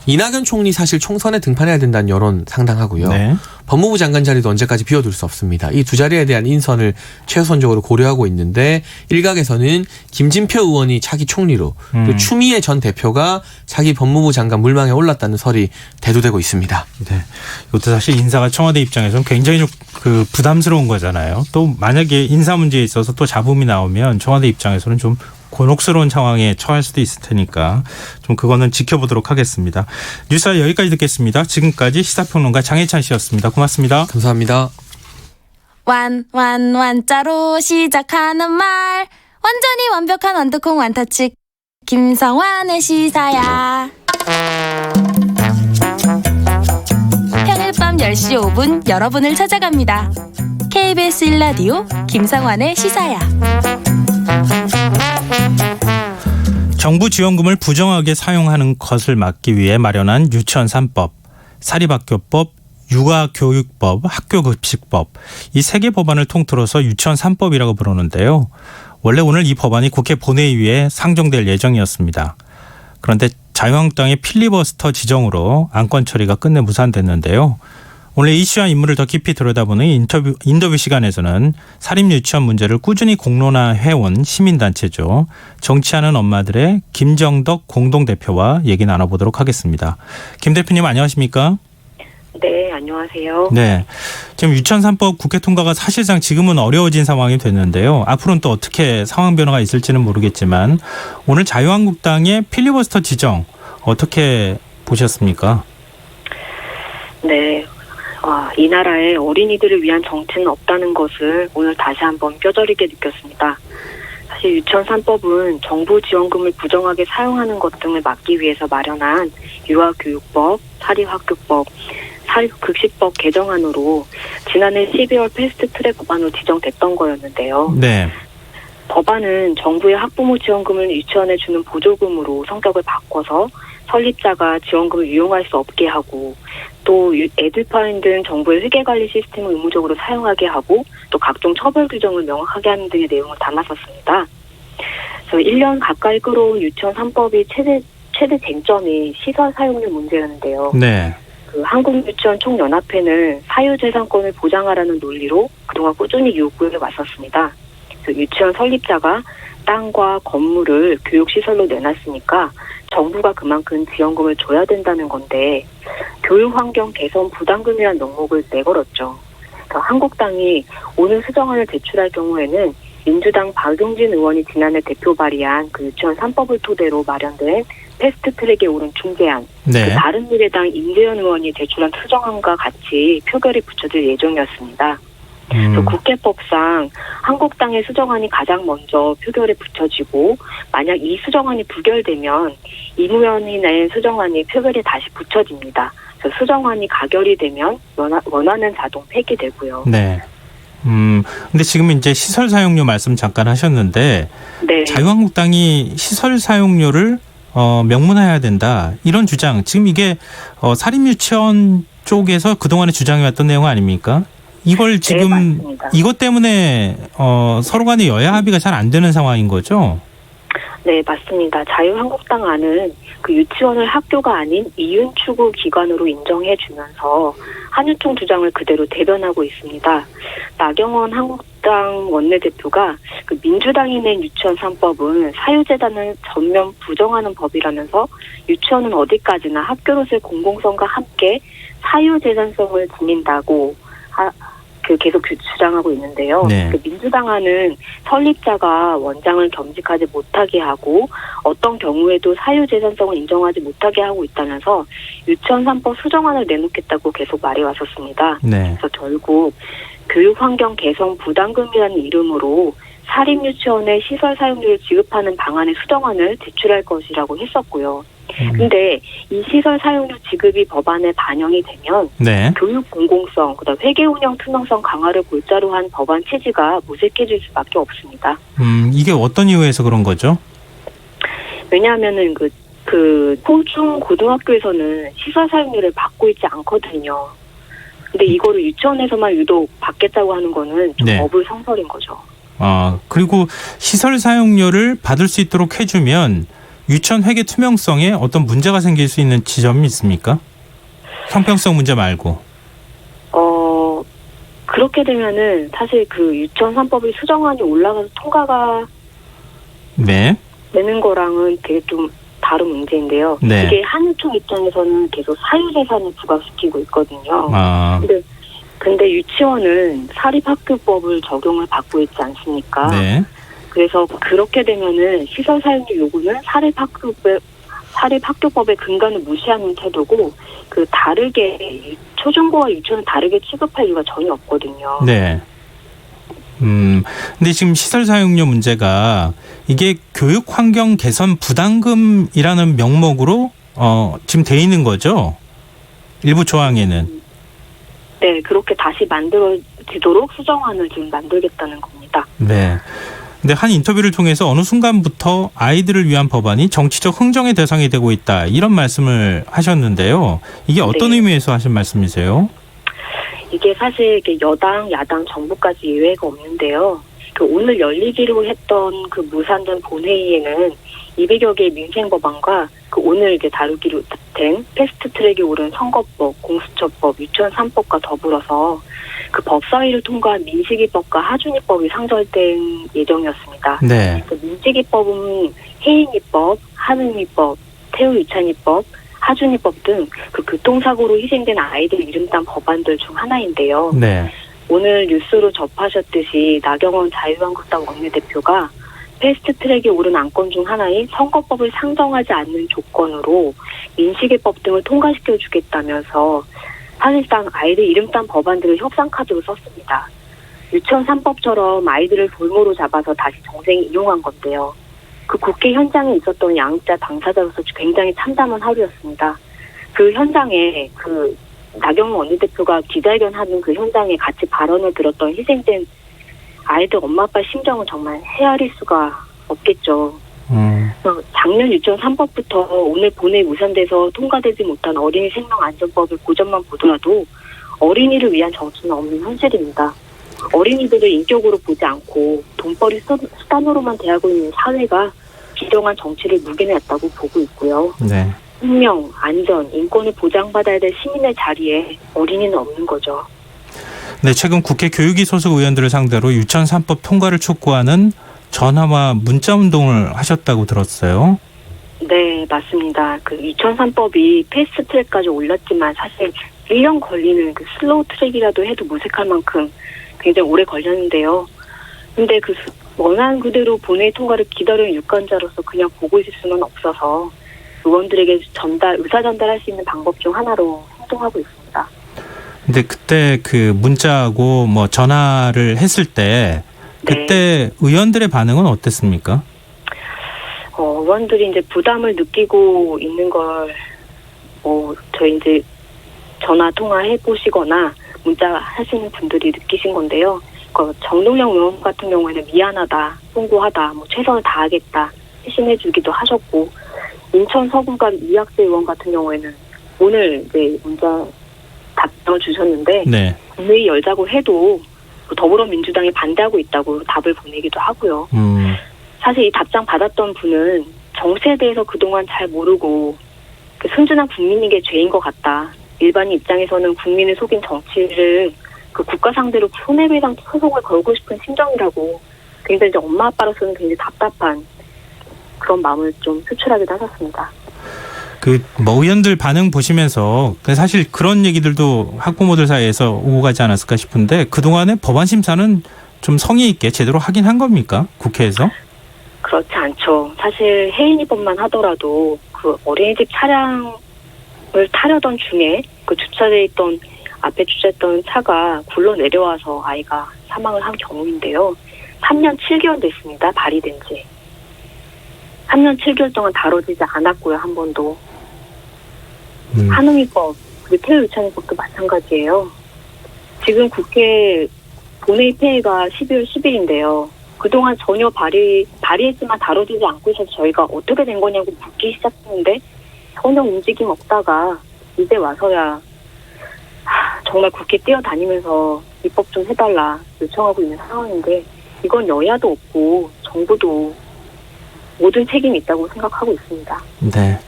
이낙연 총리 사실 총선에 등판해야 된다는 여론 상당하고요. 네. 법무부 장관 자리도 언제까지 비워둘 수 없습니다. 이 두 자리에 대한 인선을 최우선적으로 고려하고 있는데 일각에서는 김진표 의원이 차기 총리로 또 추미애 전 대표가 차기 법무부 장관 물망에 올랐다는 설이 대두되고 있습니다. 네. 이것도 사실 인사가 청와대 입장에서는 굉장히 좀 그 부담스러운 거잖아요. 또 만약에 인사 문제에 있어서 또 잡음이 나오면 청와대 입장에서는 좀 곤혹스러운 상황에 처할 수도 있을 테니까 좀 그거는 지켜보도록 하겠습니다. 뉴스와 여기까지 듣겠습니다. 지금까지 시사평론가 장혜찬 씨였습니다. 고맙습니다. 감사합니다. 완자로 시작하는 말 완전히 완벽한 완두콩 완타치 김성환의 시사야. 평일 밤 10시 5분 여러분을 찾아갑니다. KBS 1라디오 김성환의 시사야. 정부 지원금을 부정하게 사용하는 것을 막기 위해 마련한 유치원 3법, 사립학교법, 육아교육법, 학교급식법 이 세 개 법안을 통틀어서 유치원 3법이라고 부르는데요. 원래 오늘 이 법안이 국회 본회의에 상정될 예정이었습니다. 그런데 자유한국당의 필리버스터 지정으로 안건 처리가 끝내 무산됐는데요. 오늘 이슈와 인물을 더 깊이 들여다보는 인터뷰 시간에서는 사립유치원 문제를 꾸준히 공론화해온 시민단체죠. 정치하는 엄마들의 김정덕 공동대표와 얘기 나눠보도록 하겠습니다. 김 대표님 안녕하십니까? 네, 안녕하세요. 네, 지금 유치원 3법 국회 통과가 사실상 지금은 어려워진 상황이 됐는데요. 앞으로는 또 어떻게 상황 변화가 있을지는 모르겠지만 오늘 자유한국당의 필리버스터 지정 어떻게 보셨습니까? 네. 이 나라에 어린이들을 위한 정치는 없다는 것을 오늘 다시 한번 뼈저리게 느꼈습니다. 사실 유치원 3법은 정부 지원금을 부정하게 사용하는 것 등을 막기 위해서 마련한 유아교육법, 사립학교법, 사립급식법 개정안으로 지난해 12월 패스트트랙 법안으로 지정됐던 거였는데요. 네. 법안은 정부의 학부모 지원금을 유치원에 주는 보조금으로 성격을 바꿔서 설립자가 지원금을 이용할 수 없게 하고 또 에듀파인 등 정부의 회계관리 시스템을 의무적으로 사용하게 하고 또 각종 처벌 규정을 명확하게 하는 등의 내용을 담았었습니다. 그래서 1년 가까이 끌어온 유치원 3법이 최대 쟁점이 시설 사용료 문제였는데요. 네. 한국유치원 총연합회는 사유재산권을 보장하라는 논리로 그동안 꾸준히 요구해 왔었습니다. 유치원 설립자가 땅과 건물을 교육시설로 내놨으니까 정부가 그만큼 지원금을 줘야 된다는 건데 교육환경 개선 부담금이라는 명목을 내걸었죠. 그러니까 한국당이 오늘 수정안을 제출할 경우에는 민주당 박용진 의원이 지난해 대표 발의한 그 유치원 3법을 토대로 마련된 패스트트랙에 오른 중재안, 네. 그 바른미래당 임재현 의원이 제출한 수정안과 같이 표결에 붙여질 예정이었습니다. 그래서 국회법상 한국당의 수정안이 가장 먼저 표결에 붙여지고 만약 이 수정안이 부결되면 임 의원이 낸 수정안이 표결에 다시 붙여집니다. 그래서 수정안이 가결이 되면 원안은 자동 폐기되고요. 네. 근데 지금 이제 시설 사용료 말씀 잠깐 하셨는데 네. 자유한국당이 시설 사용료를 명문화해야 된다 이런 주장. 지금 이게 사립유치원 쪽에서 그동안에 주장해왔던 내용 아닙니까? 이걸 지금 맞습니다. 이것 때문에 서로 간의 여야 합의가 잘 안 되는 상황인 거죠? 네, 맞습니다. 자유한국당 안은 그 유치원을 학교가 아닌 이윤 추구 기관으로 인정해 주면서 한유총 주장을 그대로 대변하고 있습니다. 나경원 한국당 원내대표가 그 민주당이 낸 유치원 3법은 사유재단을 전면 부정하는 법이라면서 유치원은 어디까지나 학교로서의 공공성과 함께 사유재단성을 지닌다고 계속 주장하고 있는데요. 네. 그 민주당 안은 설립자가 원장을 겸직하지 못하게 하고 어떤 경우에도 사유재산성을 인정하지 못하게 하고 있다면서 유치원 3법 수정안을 내놓겠다고 계속 말해왔었습니다. 네. 그래서 결국 교육환경 개선 부담금이라는 이름으로 사립유치원의 시설 사용료를 지급하는 방안의 수정안을 제출할 것이라고 했었고요. 근데 이 시설 사용료 지급이 법안에 반영이 되면 네. 교육 공공성, 그다음 회계 운영 투명성 강화를 골자로 한 법안 취지가 무색해질 수밖에 없습니다. 이게 어떤 이유에서 그런 거죠? 왜냐하면은 그 초중 고등학교에서는 시설 사용료를 받고 있지 않거든요. 근데 이거를 유치원에서만 유독 받겠다고 하는 거는 좀 네. 어불성설인 거죠. 그리고 시설 사용료를 받을 수 있도록 해주면 유치원 회계 투명성에 어떤 문제가 생길 수 있는 지점이 있습니까? 형평성 문제 말고. 그렇게 되면은 사실 그 유치원 3법이 수정안이 올라가서 통과가 네. 되는 거랑은 되게 좀 다른 문제인데요. 네. 이게 한유총 입장에서는 계속 사유재산을 부각시키고 있거든요. 근데 유치원은 사립학교법을 적용을 받고 있지 않습니까? 네. 그래서 그렇게 되면은 시설 사용료 요구는 사립학교법의 근간을 무시하는 태도고 그 다르게 초중고와 유치원을 다르게 취급할 이유가 전혀 없거든요. 네. 근데 지금 시설 사용료 문제가 이게 교육 환경 개선 부담금이라는 명목으로 지금 돼 있는 거죠? 일부 조항에는. 네, 그렇게 다시 만들어지도록 수정안을 지금 만들겠다는 겁니다. 네. 근데 한 인터뷰를 통해서 어느 순간부터 아이들을 위한 법안이 정치적 흥정의 대상이 되고 있다 이런 말씀을 하셨는데요. 이게 어떤 네. 의미에서 하신 말씀이세요? 이게 사실 여당, 야당, 정부까지 예외가 없는데요. 그 오늘 열리기로 했던 그 무산된 본회의에는 200여 개의 민생 법안과 그 오늘 다루기로 된 패스트트랙에 오른 선거법, 공수처법, 유치원 3법과 더불어서 그 법사위를 통과한 민식이법과 하준이법이 상정된 예정이었습니다. 네. 그 민식이법은 해인이법, 하는이법, 태우유찬이법, 하준이법 등 그 교통사고로 희생된 아이들 이름 딴 법안들 중 하나인데요. 네. 오늘 뉴스로 접하셨듯이 나경원 자유한국당 원내대표가 패스트트랙에 오른 안건 중 하나인 선거법을 상정하지 않는 조건으로 민식이법 등을 통과시켜 주겠다면서 사실상 아이들 이름 딴 법안들을 협상 카드로 썼습니다. 유치원 3법처럼 아이들을 볼모로 잡아서 다시 정쟁에 이용한 건데요. 그 국회 현장에 있었던 양자 당사자로서 굉장히 참담한 하루였습니다. 그 현장에 그 나경원 원내대표가 기자회견하는 그 현장에 같이 발언을 들었던 희생된 아이들 엄마 아빠 심정은 정말 헤아릴 수가 없겠죠. 작년 유치원 3법부터 오늘 본회의 무산돼서 통과되지 못한 어린이 생명안전법의 고전만 보더라도 어린이를 위한 정치는 없는 현실입니다. 어린이들을 인격으로 보지 않고 돈벌이 수단으로만 대하고 있는 사회가 비정한 정치를 묵인했다고 보고 있고요. 네. 생명, 안전, 인권을 보장받아야 될 시민의 자리에 어린이는 없는 거죠. 네, 최근 국회 교육위 소속 의원들을 상대로 유치원 3법 통과를 촉구하는 전화와 문자 운동을 하셨다고 들었어요. 네, 맞습니다. 그 유치원 3법이 패스트트랙까지 올랐지만 사실 1년 걸리는 그 슬로우 트랙이라도 해도 무색할 만큼 굉장히 오래 걸렸는데요. 근데 그 원안 그대로 본회의 통과를 기다리는 유권자로서 그냥 보고 있을 수는 없어서 의원들에게 의사 전달할 수 있는 방법 중 하나로 행동하고 있습니다. 근데 그때 그 문자하고 뭐 전화를 했을 때 그때 의원들의 반응은 어땠습니까? 의원들이 이제 부담을 느끼고 있는 걸 저희 이제 전화 통화해 보시거나 문자 하시는 분들이 느끼신 건데요. 정동영 의원 같은 경우에는 미안하다, 송구하다, 최선을 다하겠다 회신해주기도 하셨고, 인천 서구갑 이학재 의원 같은 경우에는 오늘 이제 문자 답변을 주셨는데 네. 국회의 열자고 해도 더불어민주당이 반대하고 있다고 답을 보내기도 하고요. 사실 이 답장 받았던 분은 정치에 대해서 그동안 잘 모르고 순진한 국민인 게 죄인 것 같다. 일반인 입장에서는 국민을 속인 정치를 국가 상대로 손해배상 소송을 걸고 싶은 심정이라고 굉장히 이제 엄마 아빠로서는 굉장히 답답한 그런 마음을 좀 표출하기도 하셨습니다. 의원들 반응 보시면서 사실 그런 얘기들도 학부모들 사이에서 오고 가지 않았을까 싶은데 그동안의 법안 심사는 좀 성의 있게 제대로 하긴 한 겁니까? 국회에서? 그렇지 않죠. 사실 해인이법만 하더라도 어린이집 차량을 타려던 중에 주차돼 있던 앞에 주차했던 차가 굴러 내려와서 아이가 사망을 한 경우인데요. 3년 7개월 됐습니다. 발의된 지. 3년 7개월 동안 다뤄지지 않았고요. 한 번도. 한음이법, 그리고 태유유치원법도 마찬가지예요. 지금 국회 본회의 폐회가 12월 10일인데요. 그동안 전혀 발의했지만 다뤄지지 않고 있어서 저희가 어떻게 된 거냐고 묻기 시작했는데 전혀 움직임 없다가 이제 와서야 정말 국회 뛰어다니면서 입법 좀 해달라 요청하고 있는 상황인데 이건 여야도 없고 정부도 모든 책임이 있다고 생각하고 있습니다. 네.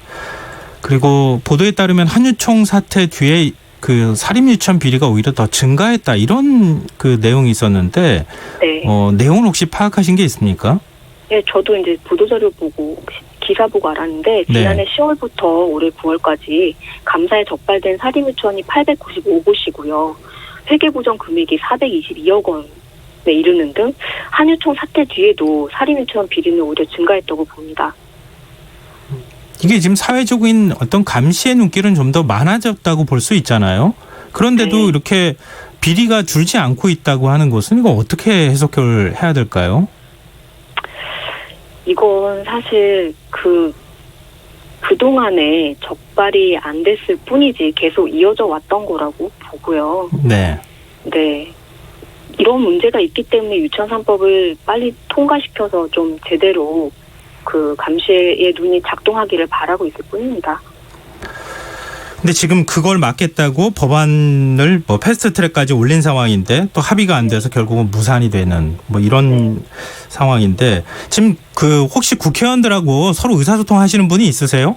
그리고 보도에 따르면 한유총 사태 뒤에 살인 유치원 비리가 오히려 더 증가했다 이런 내용이 있었는데 네. 내용은 혹시 파악하신 게 있습니까? 네, 저도 이제 보도자료 보고 기사 보고 알았는데 지난해 10월부터 올해 9월까지 감사에 적발된 살인 유치원이 895곳이고요. 회계보전 금액이 422억 원에 이르는 등 한유총 사태 뒤에도 살인 유치원 비리는 오히려 증가했다고 봅니다. 이게 지금 사회적인 어떤 감시의 눈길은 좀 더 많아졌다고 볼 수 있잖아요. 그런데도 네. 이렇게 비리가 줄지 않고 있다고 하는 것은 이거 어떻게 해석을 해야 될까요? 이건 사실 그동안에 적발이 안 됐을 뿐이지 계속 이어져 왔던 거라고 보고요. 네. 네. 이런 문제가 있기 때문에 유치원 3법을 빨리 통과시켜서 좀 제대로 감시의 눈이 작동하기를 바라고 있을 뿐입니다. 근데 지금 그걸 막겠다고 법안을 패스트 트랙까지 올린 상황인데 또 합의가 안 돼서 결국은 무산이 되는 이런 상황인데 지금 혹시 국회의원들하고 서로 의사소통 하시는 분이 있으세요?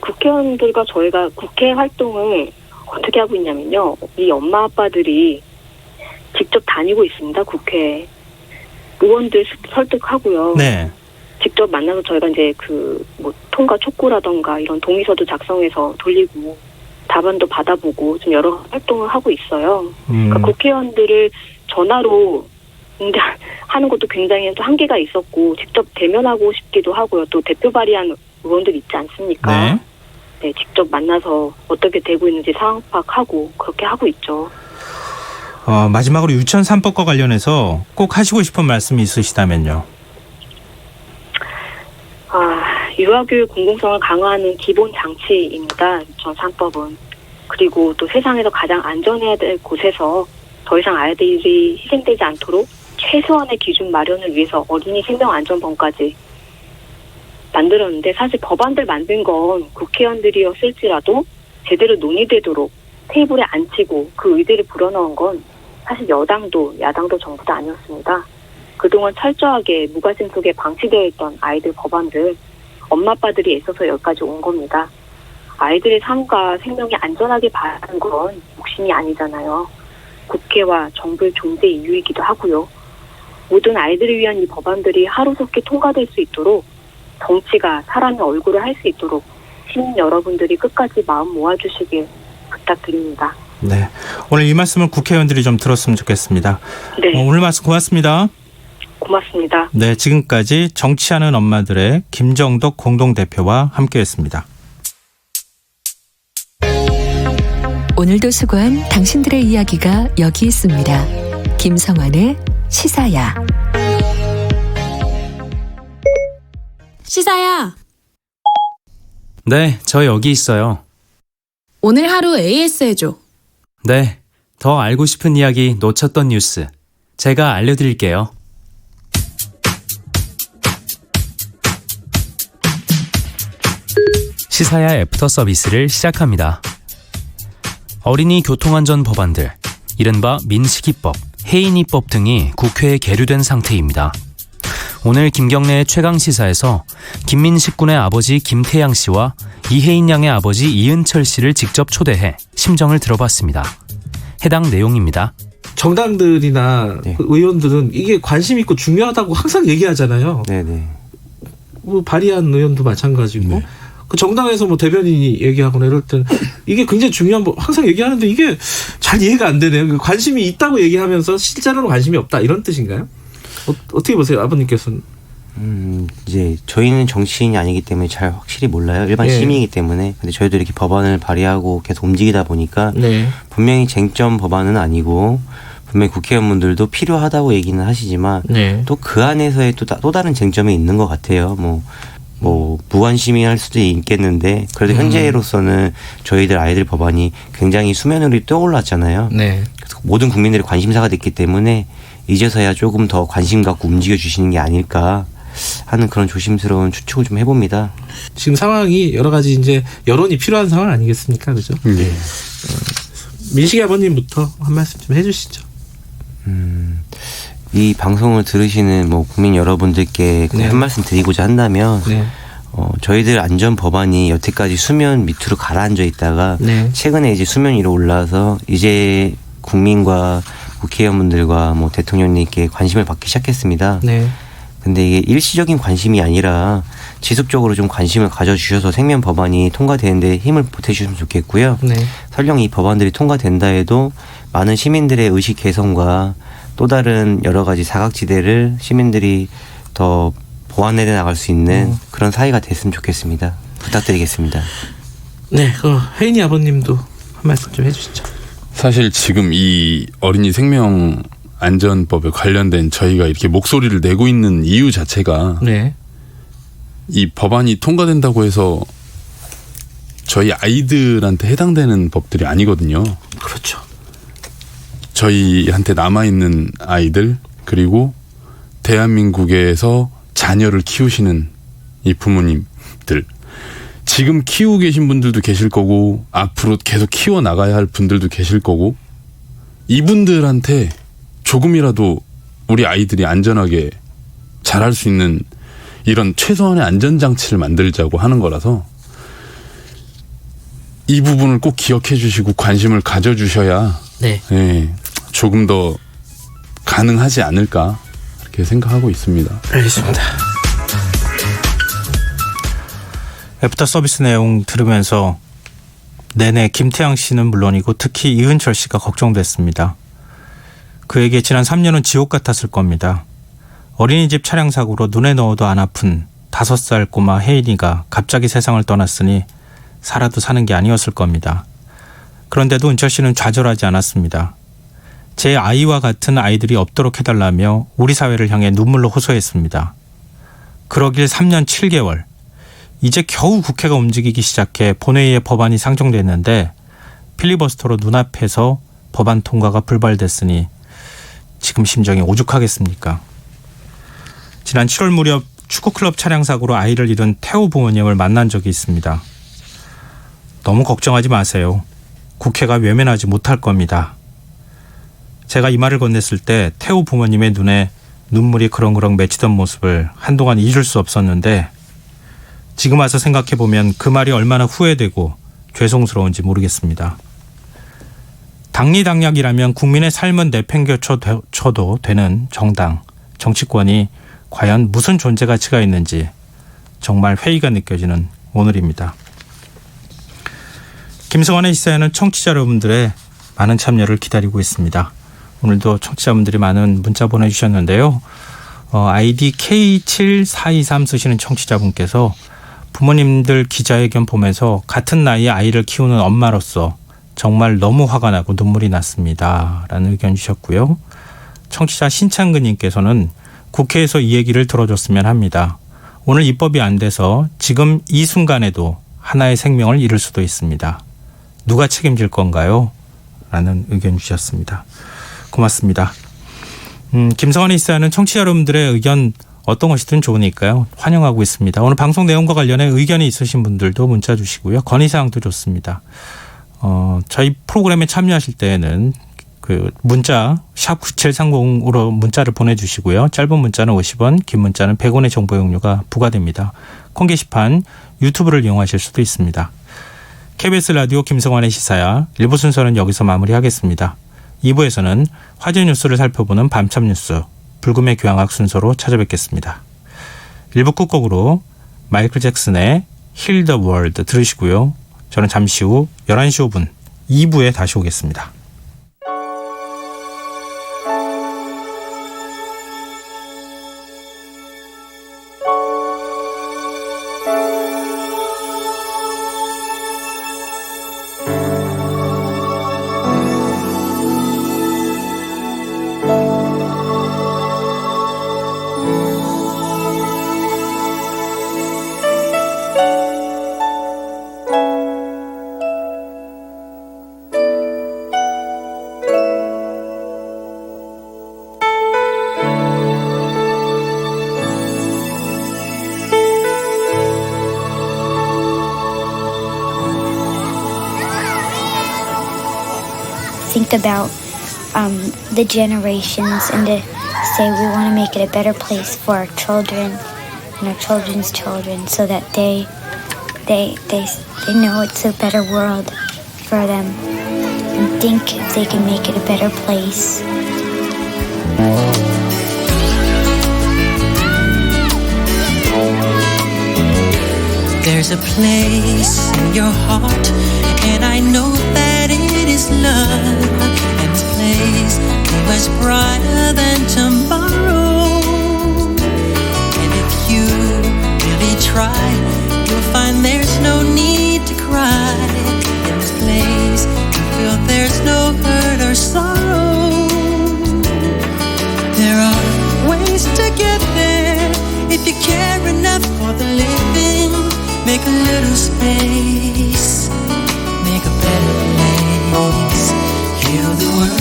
국회의원들과 저희가 국회 활동을 어떻게 하고 있냐면요. 이 엄마 아빠들이 직접 다니고 있습니다. 국회에. 의원들 설득하고요. 네. 직접 만나서 저희가 이제 통과 촉구라던가 이런 동의서도 작성해서 돌리고 답안도 받아보고 좀 여러 활동을 하고 있어요. 그러니까 국회의원들을 전화로 하는 것도 굉장히 또 한계가 있었고 직접 대면하고 싶기도 하고요. 또 대표 발의한 의원들 있지 않습니까? 네. 네, 직접 만나서 어떻게 되고 있는지 상황 파악하고 그렇게 하고 있죠. 마지막으로 유치원 3법과 관련해서 꼭 하시고 싶은 말씀이 있으시다면요. 유아교육 공공성을 강화하는 기본 장치입니다. 유치원 3법은. 그리고 또 세상에서 가장 안전해야 될 곳에서 더 이상 아이들이 희생되지 않도록 최소한의 기준 마련을 위해서 어린이 생명안전법까지 만들었는데 사실 법안들 만든 건 국회의원들이었을지라도 제대로 논의되도록 테이블에 앉히고 그 의지를 불어넣은 건 사실 여당도 야당도 전부 다 아니었습니다. 그동안 철저하게 무관심 속에 방치되어 있던 아이들 법안들 엄마 아빠들이 애써서 여기까지 온 겁니다. 아이들의 삶과 생명이 안전하게 바라는 건 욕심이 아니잖아요. 국회와 정부의 존재 이유이기도 하고요. 모든 아이들을 위한 이 법안들이 하루속히 통과될 수 있도록 정치가 사람의 얼굴을 할 수 있도록 시민 여러분들이 끝까지 마음 모아주시길 부탁드립니다. 네, 오늘 이 말씀을 국회의원들이 좀 들었으면 좋겠습니다. 네. 오늘 말씀 고맙습니다. 고맙습니다. 네, 지금까지 정치하는 엄마들의 김정덕 공동대표와 함께했습니다. 오늘도 수고한 당신들의 이야기가 여기 있습니다. 김성환의 시사야. 시사야, 네, 저 여기 있어요. 오늘 하루 AS 해줘. 네, 더 알고 싶은 이야기 놓쳤던 뉴스 제가 알려드릴게요. 시사야 애프터 서비스를 시작합니다. 어린이 교통안전 법안들, 이른바 민식이법, 해인이법 등이 국회에 계류된 상태입니다. 오늘 김경래의 최강시사에서 김민식 군의 아버지 김태양 씨와 이혜인 양의 아버지 이은철 씨를 직접 초대해 심정을 들어봤습니다. 해당 내용입니다. 정당들이나 네. 의원들은 이게 관심 있고 중요하다고 항상 얘기하잖아요. 네네. 뭐 발의한 의원도 마찬가지고 네. 그 정당에서 뭐 대변인이 얘기하거나 이럴 때는 이게 굉장히 중요한 거 항상 얘기하는데 이게 잘 이해가 안 되네요. 관심이 있다고 얘기하면서 실제로는 관심이 없다 이런 뜻인가요? 어떻게 보세요, 아버님께서는? 이제 저희는 정치인이 아니기 때문에 잘 확실히 몰라요. 일반 예. 시민이기 때문에. 근데 저희도 이렇게 법안을 발의하고 계속 움직이다 보니까 네. 분명히 쟁점 법안은 아니고 분명히 국회의원분들도 필요하다고 얘기는 하시지만 네. 또 그 안에서의 또 다른 쟁점이 있는 것 같아요. 뭐 무관심이 할 수도 있겠는데 그래도 현재로서는 저희들 아이들 법안이 굉장히 수면 위로 떠올랐잖아요. 네. 그래서 모든 국민들의 관심사가 됐기 때문에 이제서야 조금 더 관심 갖고 움직여 주시는 게 아닐까 하는 그런 조심스러운 추측을 좀 해봅니다. 지금 상황이 여러 가지 이제 여론이 필요한 상황 아니겠습니까, 그죠? 네. 민식이 아버님부터 한 말씀 좀 해주시죠. 이 방송을 들으시는 뭐 국민 여러분들께 네. 한 말씀 드리고자 한다면 네. 저희들 안전 법안이 여태까지 수면 밑으로 가라앉아 있다가 네. 최근에 이제 수면 위로 올라와서 이제 국민과 국회의원분들과 뭐 대통령님께 관심을 받기 시작했습니다. 네. 근데 이게 일시적인 관심이 아니라 지속적으로 좀 관심을 가져주셔서 생명 법안이 통과되는데 힘을 보태주셨으면 좋겠고요. 네. 설령 이 법안들이 통과된다 해도 많은 시민들의 의식 개선과 또 다른 여러 가지 사각지대를 시민들이 더 보완해 나갈 수 있는 그런 사회가 됐으면 좋겠습니다. 부탁드리겠습니다. 네. 혜인이 아버님도 한 말씀 좀 해주시죠. 사실 지금 이 어린이 생명 안전법에 관련된 저희가 이렇게 목소리를 내고 있는 이유 자체가 네. 이 법안이 통과된다고 해서 저희 아이들한테 해당되는 법들이 아니거든요. 그렇죠. 저희한테 남아있는 아이들 그리고 대한민국에서 자녀를 키우시는 이 부모님들 지금 키우고 계신 분들도 계실 거고 앞으로 계속 키워나가야 할 분들도 계실 거고 이분들한테 조금이라도 우리 아이들이 안전하게 자랄 수 있는 이런 최소한의 안전장치를 만들자고 하는 거라서 이 부분을 꼭 기억해 주시고 관심을 가져주셔야 네. 예, 조금 더 가능하지 않을까 그렇게 생각하고 있습니다. 알겠습니다. 애프터 서비스 내용 들으면서 내내 김태양 씨는 물론이고 특히 이은철 씨가 걱정됐습니다. 그에게 지난 3년은 지옥 같았을 겁니다. 어린이집 차량 사고로 눈에 넣어도 안 아픈 5살 꼬마 혜인이가 갑자기 세상을 떠났으니 살아도 사는 게 아니었을 겁니다. 그런데도 은철 씨는 좌절하지 않았습니다. 제 아이와 같은 아이들이 없도록 해달라며 우리 사회를 향해 눈물로 호소했습니다. 그러길 3년 7개월. 이제 겨우 국회가 움직이기 시작해 본회의에 법안이 상정됐는데 필리버스터로 눈앞에서 법안 통과가 불발됐으니 지금 심정이 오죽하겠습니까? 지난 7월 무렵 축구클럽 차량 사고로 아이를 잃은 태호 부모님을 만난 적이 있습니다. 너무 걱정하지 마세요. 국회가 외면하지 못할 겁니다. 제가 이 말을 건넸을 때 태호 부모님의 눈에 눈물이 그렁그렁 맺히던 모습을 한동안 잊을 수 없었는데 지금 와서 생각해보면 그 말이 얼마나 후회되고 죄송스러운지 모르겠습니다. 당리당략이라면 국민의 삶은 내팽겨쳐도 되는 정당, 정치권이 과연 무슨 존재 가치가 있는지 정말 회의가 느껴지는 오늘입니다. 김성환의 시사에는 청취자 여러분들의 많은 참여를 기다리고 있습니다. 오늘도 청취자분들이 많은 문자 보내주셨는데요. 아이디 K7423 쓰시는 청취자분께서 부모님들 기자회견 보면서 같은 나이에 아이를 키우는 엄마로서 정말 너무 화가 나고 눈물이 났습니다. 라는 의견 주셨고요. 청취자 신창근님께서는 국회에서 이 얘기를 들어줬으면 합니다. 오늘 입법이 안 돼서 지금 이 순간에도 하나의 생명을 잃을 수도 있습니다. 누가 책임질 건가요? 라는 의견 주셨습니다. 고맙습니다. 김성환의 시사는 청취자 여러분들의 의견 어떤 것이든 좋으니까요. 환영하고 있습니다. 오늘 방송 내용과 관련해 의견이 있으신 분들도 문자 주시고요. 건의사항도 좋습니다. 저희 프로그램에 참여하실 때에는 그 문자 샵 9730으로 문자를 보내주시고요. 짧은 문자는 50원, 긴 문자는 100원의 정보 용료가 부과됩니다. 콩 게시판 유튜브를 이용하실 수도 있습니다. KBS 라디오 김성환의 시사야 1부 순서는 여기서 마무리하겠습니다. 2부에서는 화제 뉴스를 살펴보는 밤참 뉴스 불금의 교향악 순서로 찾아뵙겠습니다. 1부 끝곡으로 마이클 잭슨의 Heal the World 들으시고요. 저는 잠시 후 11시 5분 2부에 다시 오겠습니다. Think about the generations and to say we want to make it a better place for our children and our children's children so that they know it's a better world for them and think if they can make it a better place. There's a place in your heart, and I know that it is love. And this place is much brighter than tomorrow. And if you really try, you'll find there's no need to cry. In this place, you feel there's no hurt or sorrow. There are ways to get there if you care enough for the living. Make a little space, make a better place. Heal the world,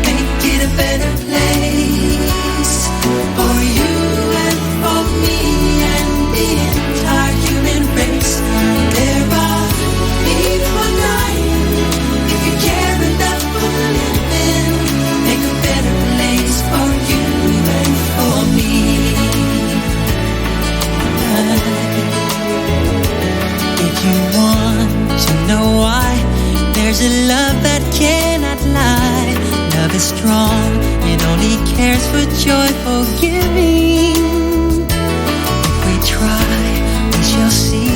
make it a better place for you and for me and the entire human race. There are people dying. If you care enough for the living, make a better place for you and for me. If you want to know why, there's a love that cannot lie. Love is strong, it only cares for joyful giving. If we try, we shall see.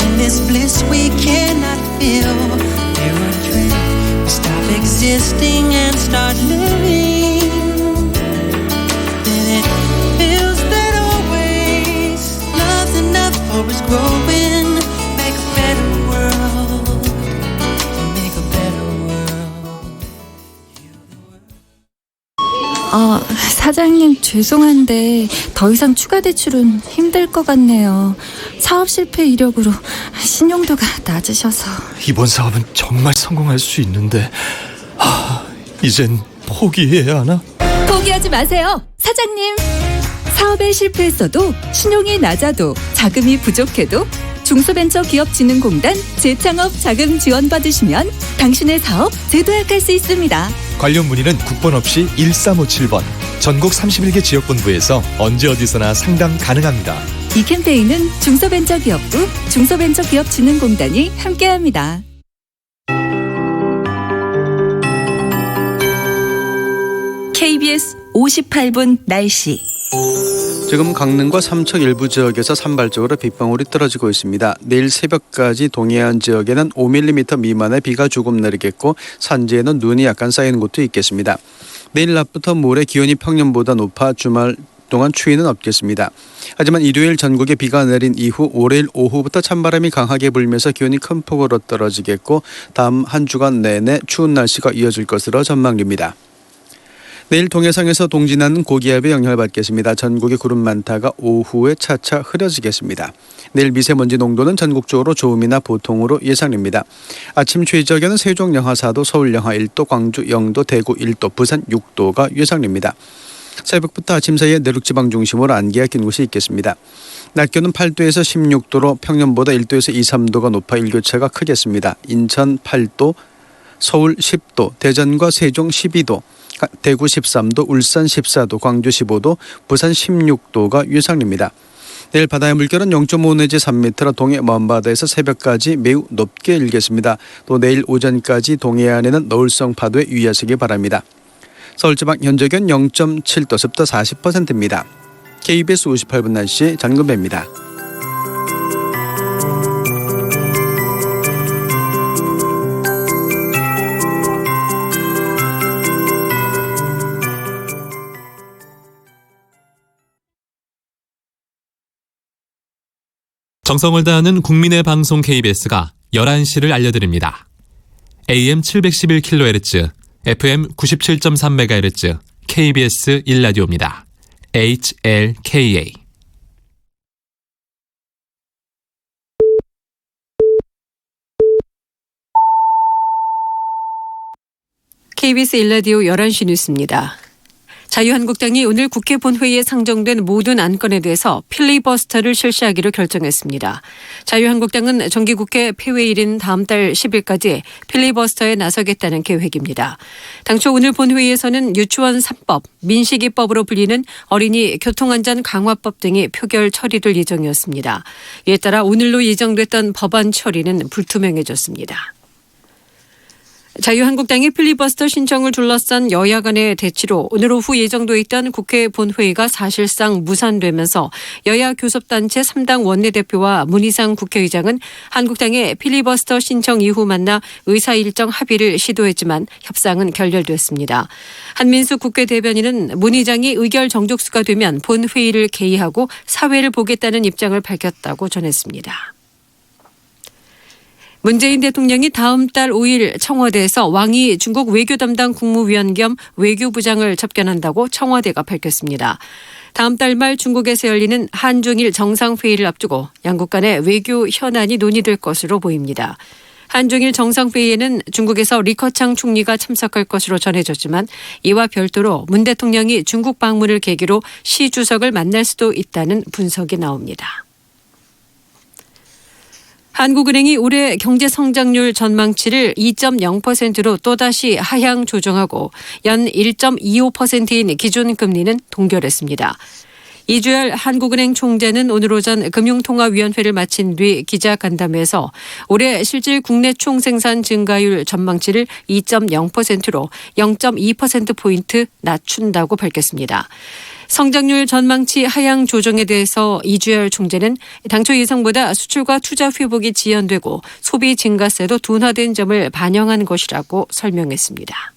In this bliss we cannot feel. There are dreams, we stop existing and start living. Then it feels that always love's enough for us growing. Make a better world. Make a better world. 사장님 죄송한데 더 이상 추가 대출은 힘들 것 같네요. 사업 실패 이력으로 신용도가 낮으셔서. 이번 사업은 정말 성공할 수 있는데 이젠 포기해야 하나? 포기하지 마세요, 사장님. 사업에 실패했어도 신용이 낮아도 자금이 부족해도 중소벤처기업진흥공단 재창업 자금 지원 받으시면 당신의 사업 재도약할 수 있습니다. 관련 문의는 국번 없이 1357번. 전국 31개 지역본부에서 언제 어디서나 상담 가능합니다. 이 캠페인은 중소벤처기업부 중소벤처기업진흥공단이 함께합니다. KBS 58분 날씨. 지금 강릉과 삼척 일부 지역에서 산발적으로 빗방울이 떨어지고 있습니다. 내일 새벽까지 동해안 지역에는 5mm 미만의 비가 조금 내리겠고 산지에는 눈이 약간 쌓이는 곳도 있겠습니다. 내일 낮부터 모레 기온이 평년보다 높아 주말 동안 추위는 없겠습니다. 하지만 일요일 전국에 비가 내린 이후 월요일 오후부터 찬바람이 강하게 불면서 기온이 큰 폭으로 떨어지겠고 다음 한 주간 내내 추운 날씨가 이어질 것으로 전망됩니다. 내일 동해상에서 동진하는 고기압의 영향을 받겠습니다. 전국에 구름 많다가 오후에 차차 흐려지겠습니다. 내일 미세먼지 농도는 전국적으로 좋음이나 보통으로 예상됩니다. 아침 최저기는 세종 영하 4도, 서울 영하 1도, 광주 0도, 대구 1도, 부산 6도가 예상됩니다. 새벽부터 아침 사이에 내륙지방 중심으로 안개가 낀 곳이 있겠습니다. 낮 기온은 8도에서 16도로 평년보다 1도에서 2, 3도가 높아 일교차가 크겠습니다. 인천 8도, 서울 10도, 대전과 세종 12도, 대구 13도, 울산 14도, 광주 15도, 부산 16도가 예상됩니다. 내일 바다의 물결은 0.5 내지 3m라 동해 먼바다에서 새벽까지 매우 높게 일겠습니다. 또 내일 오전까지 동해안에는 너울성 파도에 유의하시기 바랍니다. 서울지방 현재 기온 0.7도, 습도 40%입니다. KBS 58분 날씨 장근배입니다. 정성을 다하는 국민의 방송 KBS가 11시를 알려드립니다. AM 711kHz, FM 97.3MHz, KBS 1라디오입니다. HLKA. KBS 1라디오 11시 뉴스입니다. 자유한국당이 오늘 국회 본회의에 상정된 모든 안건에 대해서 필리버스터를 실시하기로 결정했습니다. 자유한국당은 정기국회 폐회일인 다음 달 10일까지 필리버스터에 나서겠다는 계획입니다. 당초 오늘 본회의에서는 유치원 3법, 민식이법으로 불리는 어린이 교통안전 강화법 등이 표결 처리될 예정이었습니다. 이에 따라 오늘로 예정됐던 법안 처리는 불투명해졌습니다. 자유한국당의 필리버스터 신청을 둘러싼 여야 간의 대치로 오늘 오후 예정돼 있던 국회 본회의가 사실상 무산되면서 여야 교섭단체 3당 원내대표와 문희상 국회의장은 한국당의 필리버스터 신청 이후 만나 의사일정 합의를 시도했지만 협상은 결렬됐습니다. 한민숙 국회 대변인은 문 의장이 의결 정족수가 되면 본회의를 개의하고 사회를 보겠다는 입장을 밝혔다고 전했습니다. 문재인 대통령이 다음 달 5일 청와대에서 왕이 중국 외교 담당 국무위원 겸 외교부장을 접견한다고 청와대가 밝혔습니다. 다음 달 말 중국에서 열리는 한중일 정상회의를 앞두고 양국 간의 외교 현안이 논의될 것으로 보입니다. 한중일 정상회의에는 중국에서 리커창 총리가 참석할 것으로 전해졌지만 이와 별도로 문 대통령이 중국 방문을 계기로 시 주석을 만날 수도 있다는 분석이 나옵니다. 한국은행이 올해 경제성장률 전망치를 2.0%로 또다시 하향 조정하고 연 1.25%인 기준금리는 동결했습니다. 이주열 한국은행 총재는 오늘 오전 금융통화위원회를 마친 뒤 기자간담회에서 올해 실질 국내 총생산 증가율 전망치를 2.0%로 0.2%포인트 낮춘다고 밝혔습니다. 성장률 전망치 하향 조정에 대해서 이주열 총재는 당초 예상보다 수출과 투자 회복이 지연되고 소비 증가세도 둔화된 점을 반영한 것이라고 설명했습니다.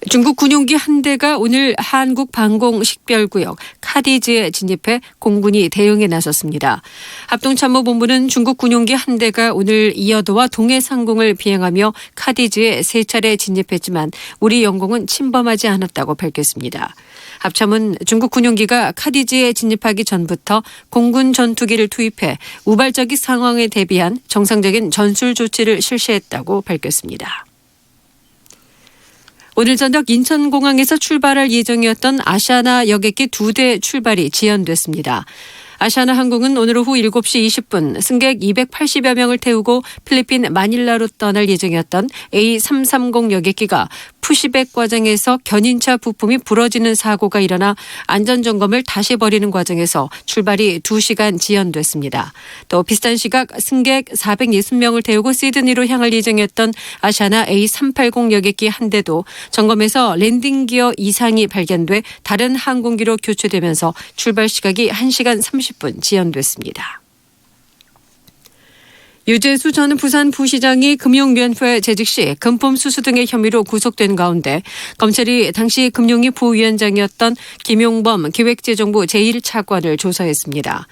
중국 군용기 한 대가 오늘 한국 방공식별구역 카디즈에 진입해 공군이 대응에 나섰습니다. 합동참모본부는 중국 군용기 한 대가 오늘 이어도와 동해상공을 비행하며 카디즈에 3차례 진입했지만 우리 영공은 침범하지 않았다고 밝혔습니다. 합참은 중국 군용기가 카디즈에 진입하기 전부터 공군 전투기를 투입해 우발적인 상황에 대비한 정상적인 전술 조치를 실시했다고 밝혔습니다. 오늘 저녁 인천공항에서 출발할 예정이었던 아시아나 여객기 2대 출발이 지연됐습니다. 아시아나 항공은 오늘 오후 7시 20분 승객 280여 명을 태우고 필리핀 마닐라로 떠날 예정이었던 A330 여객기가 푸시백 과정에서 견인차 부품이 부러지는 사고가 일어나 안전점검을 다시 벌이는 과정에서 출발이 2시간 지연됐습니다. 또 비슷한 시각 승객 460명을 태우고 시드니로 향할 예정이었던 아시아나 A380 여객기 한 대도 점검에서 랜딩 기어 이상이 발견돼 다른 항공기로 교체되면서 출발 시각이 1시간 30분 지연됐습니다. 유재수 전 부산 부시장이 금융위원회 재직 시 금품 수수 등의 혐의로 구속된 가운데 검찰이 당시 금융위 부위원장이었던 김용범 기획재정부 제1차관을 조사했습니다.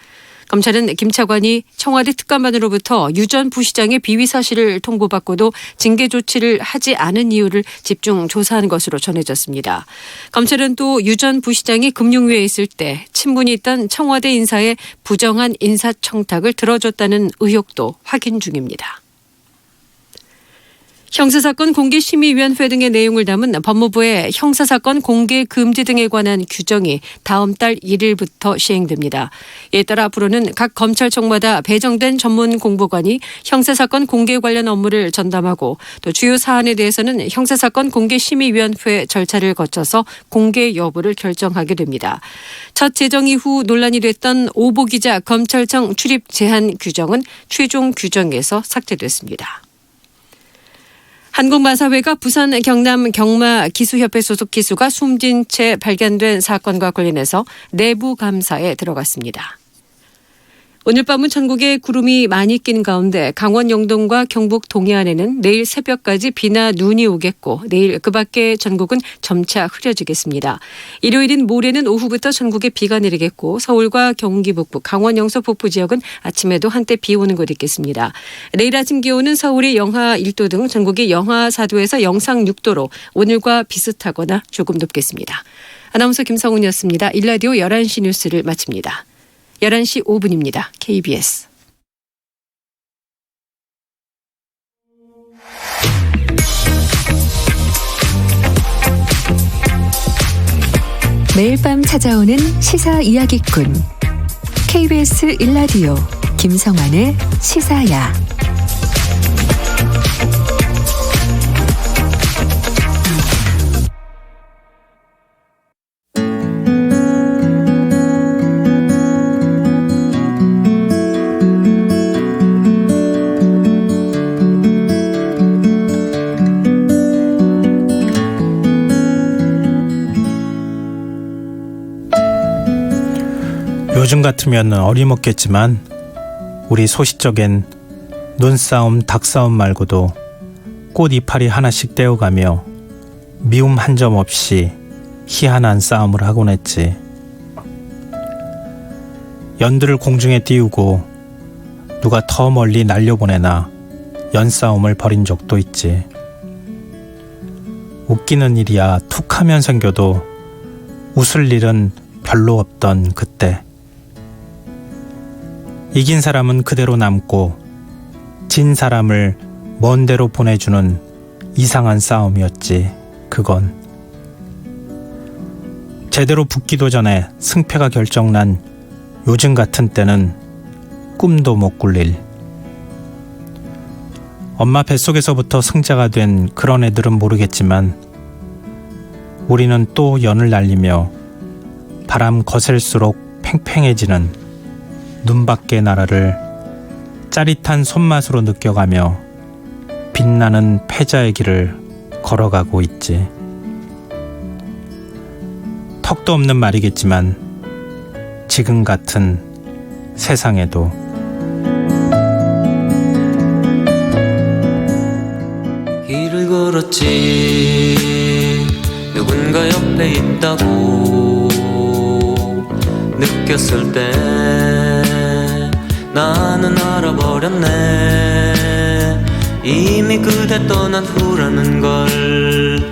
검찰은 김 차관이 청와대 특감반으로부터 유 전 부시장의 비위 사실을 통보받고도 징계 조치를 하지 않은 이유를 집중 조사한 것으로 전해졌습니다. 검찰은 또 유 전 부시장이 금융위에 있을 때 친분이 있던 청와대 인사에 부정한 인사청탁을 들어줬다는 의혹도 확인 중입니다. 형사사건 공개심의위원회 등의 내용을 담은 법무부의 형사사건 공개 금지 등에 관한 규정이 다음 달 1일부터 시행됩니다. 이에 따라 앞으로는 각 검찰청마다 배정된 전문 공보관이 형사사건 공개 관련 업무를 전담하고 또 주요 사안에 대해서는 형사사건 공개심의위원회 절차를 거쳐서 공개 여부를 결정하게 됩니다. 첫 제정 이후 논란이 됐던 오보기자 검찰청 출입 제한 규정은 최종 규정에서 삭제됐습니다. 한국마사회가 부산 경남 경마기수협회 소속 기수가 숨진 채 발견된 사건과 관련해서 내부 감사에 들어갔습니다. 오늘 밤은 전국에 구름이 많이 낀 가운데 강원 영동과 경북 동해안에는 내일 새벽까지 비나 눈이 오겠고 내일 그 밖에 전국은 점차 흐려지겠습니다. 일요일인 모레는 오후부터 전국에 비가 내리겠고 서울과 경기 북부, 강원 영서 북부 지역은 아침에도 한때 비 오는 곳 있겠습니다. 내일 아침 기온은 서울이 영하 1도 등 전국이 영하 4도에서 영상 6도로 오늘과 비슷하거나 조금 높겠습니다. 아나운서 김성훈이었습니다. 일라디오 11시 뉴스를 마칩니다. 11시 5분입니다. KBS. 매일 밤 찾아오는 시사 이야기꾼. KBS 일라디오 김성환의 시사야. 요즘 같으면 어림없겠지만 우리 소시적엔 눈싸움, 닭싸움 말고도 꽃 이파리 하나씩 떼어가며 미움 한 점 없이 희한한 싸움을 하곤 했지. 연두를 공중에 띄우고 누가 더 멀리 날려보내나 연싸움을 벌인 적도 있지. 웃기는 일이야 툭하면 생겨도 웃을 일은 별로 없던 그때. 이긴 사람은 그대로 남고 진 사람을 먼 데로 보내주는 이상한 싸움이었지. 그건 제대로 붙기도 전에 승패가 결정난 요즘 같은 때는 꿈도 못 꿀 일. 엄마 뱃속에서부터 승자가 된 그런 애들은 모르겠지만 우리는 또 연을 날리며 바람 거셀수록 팽팽해지는 눈밖의 나라를 짜릿한 손맛으로 느껴가며 빛나는 패자의 길을 걸어가고 있지. 턱도 없는 말이겠지만 지금 같은 세상에도. 길을 걸었지 누군가 옆에 있다고 느꼈을 때 나는 알아버렸네 이미 그대 떠난 후라는 걸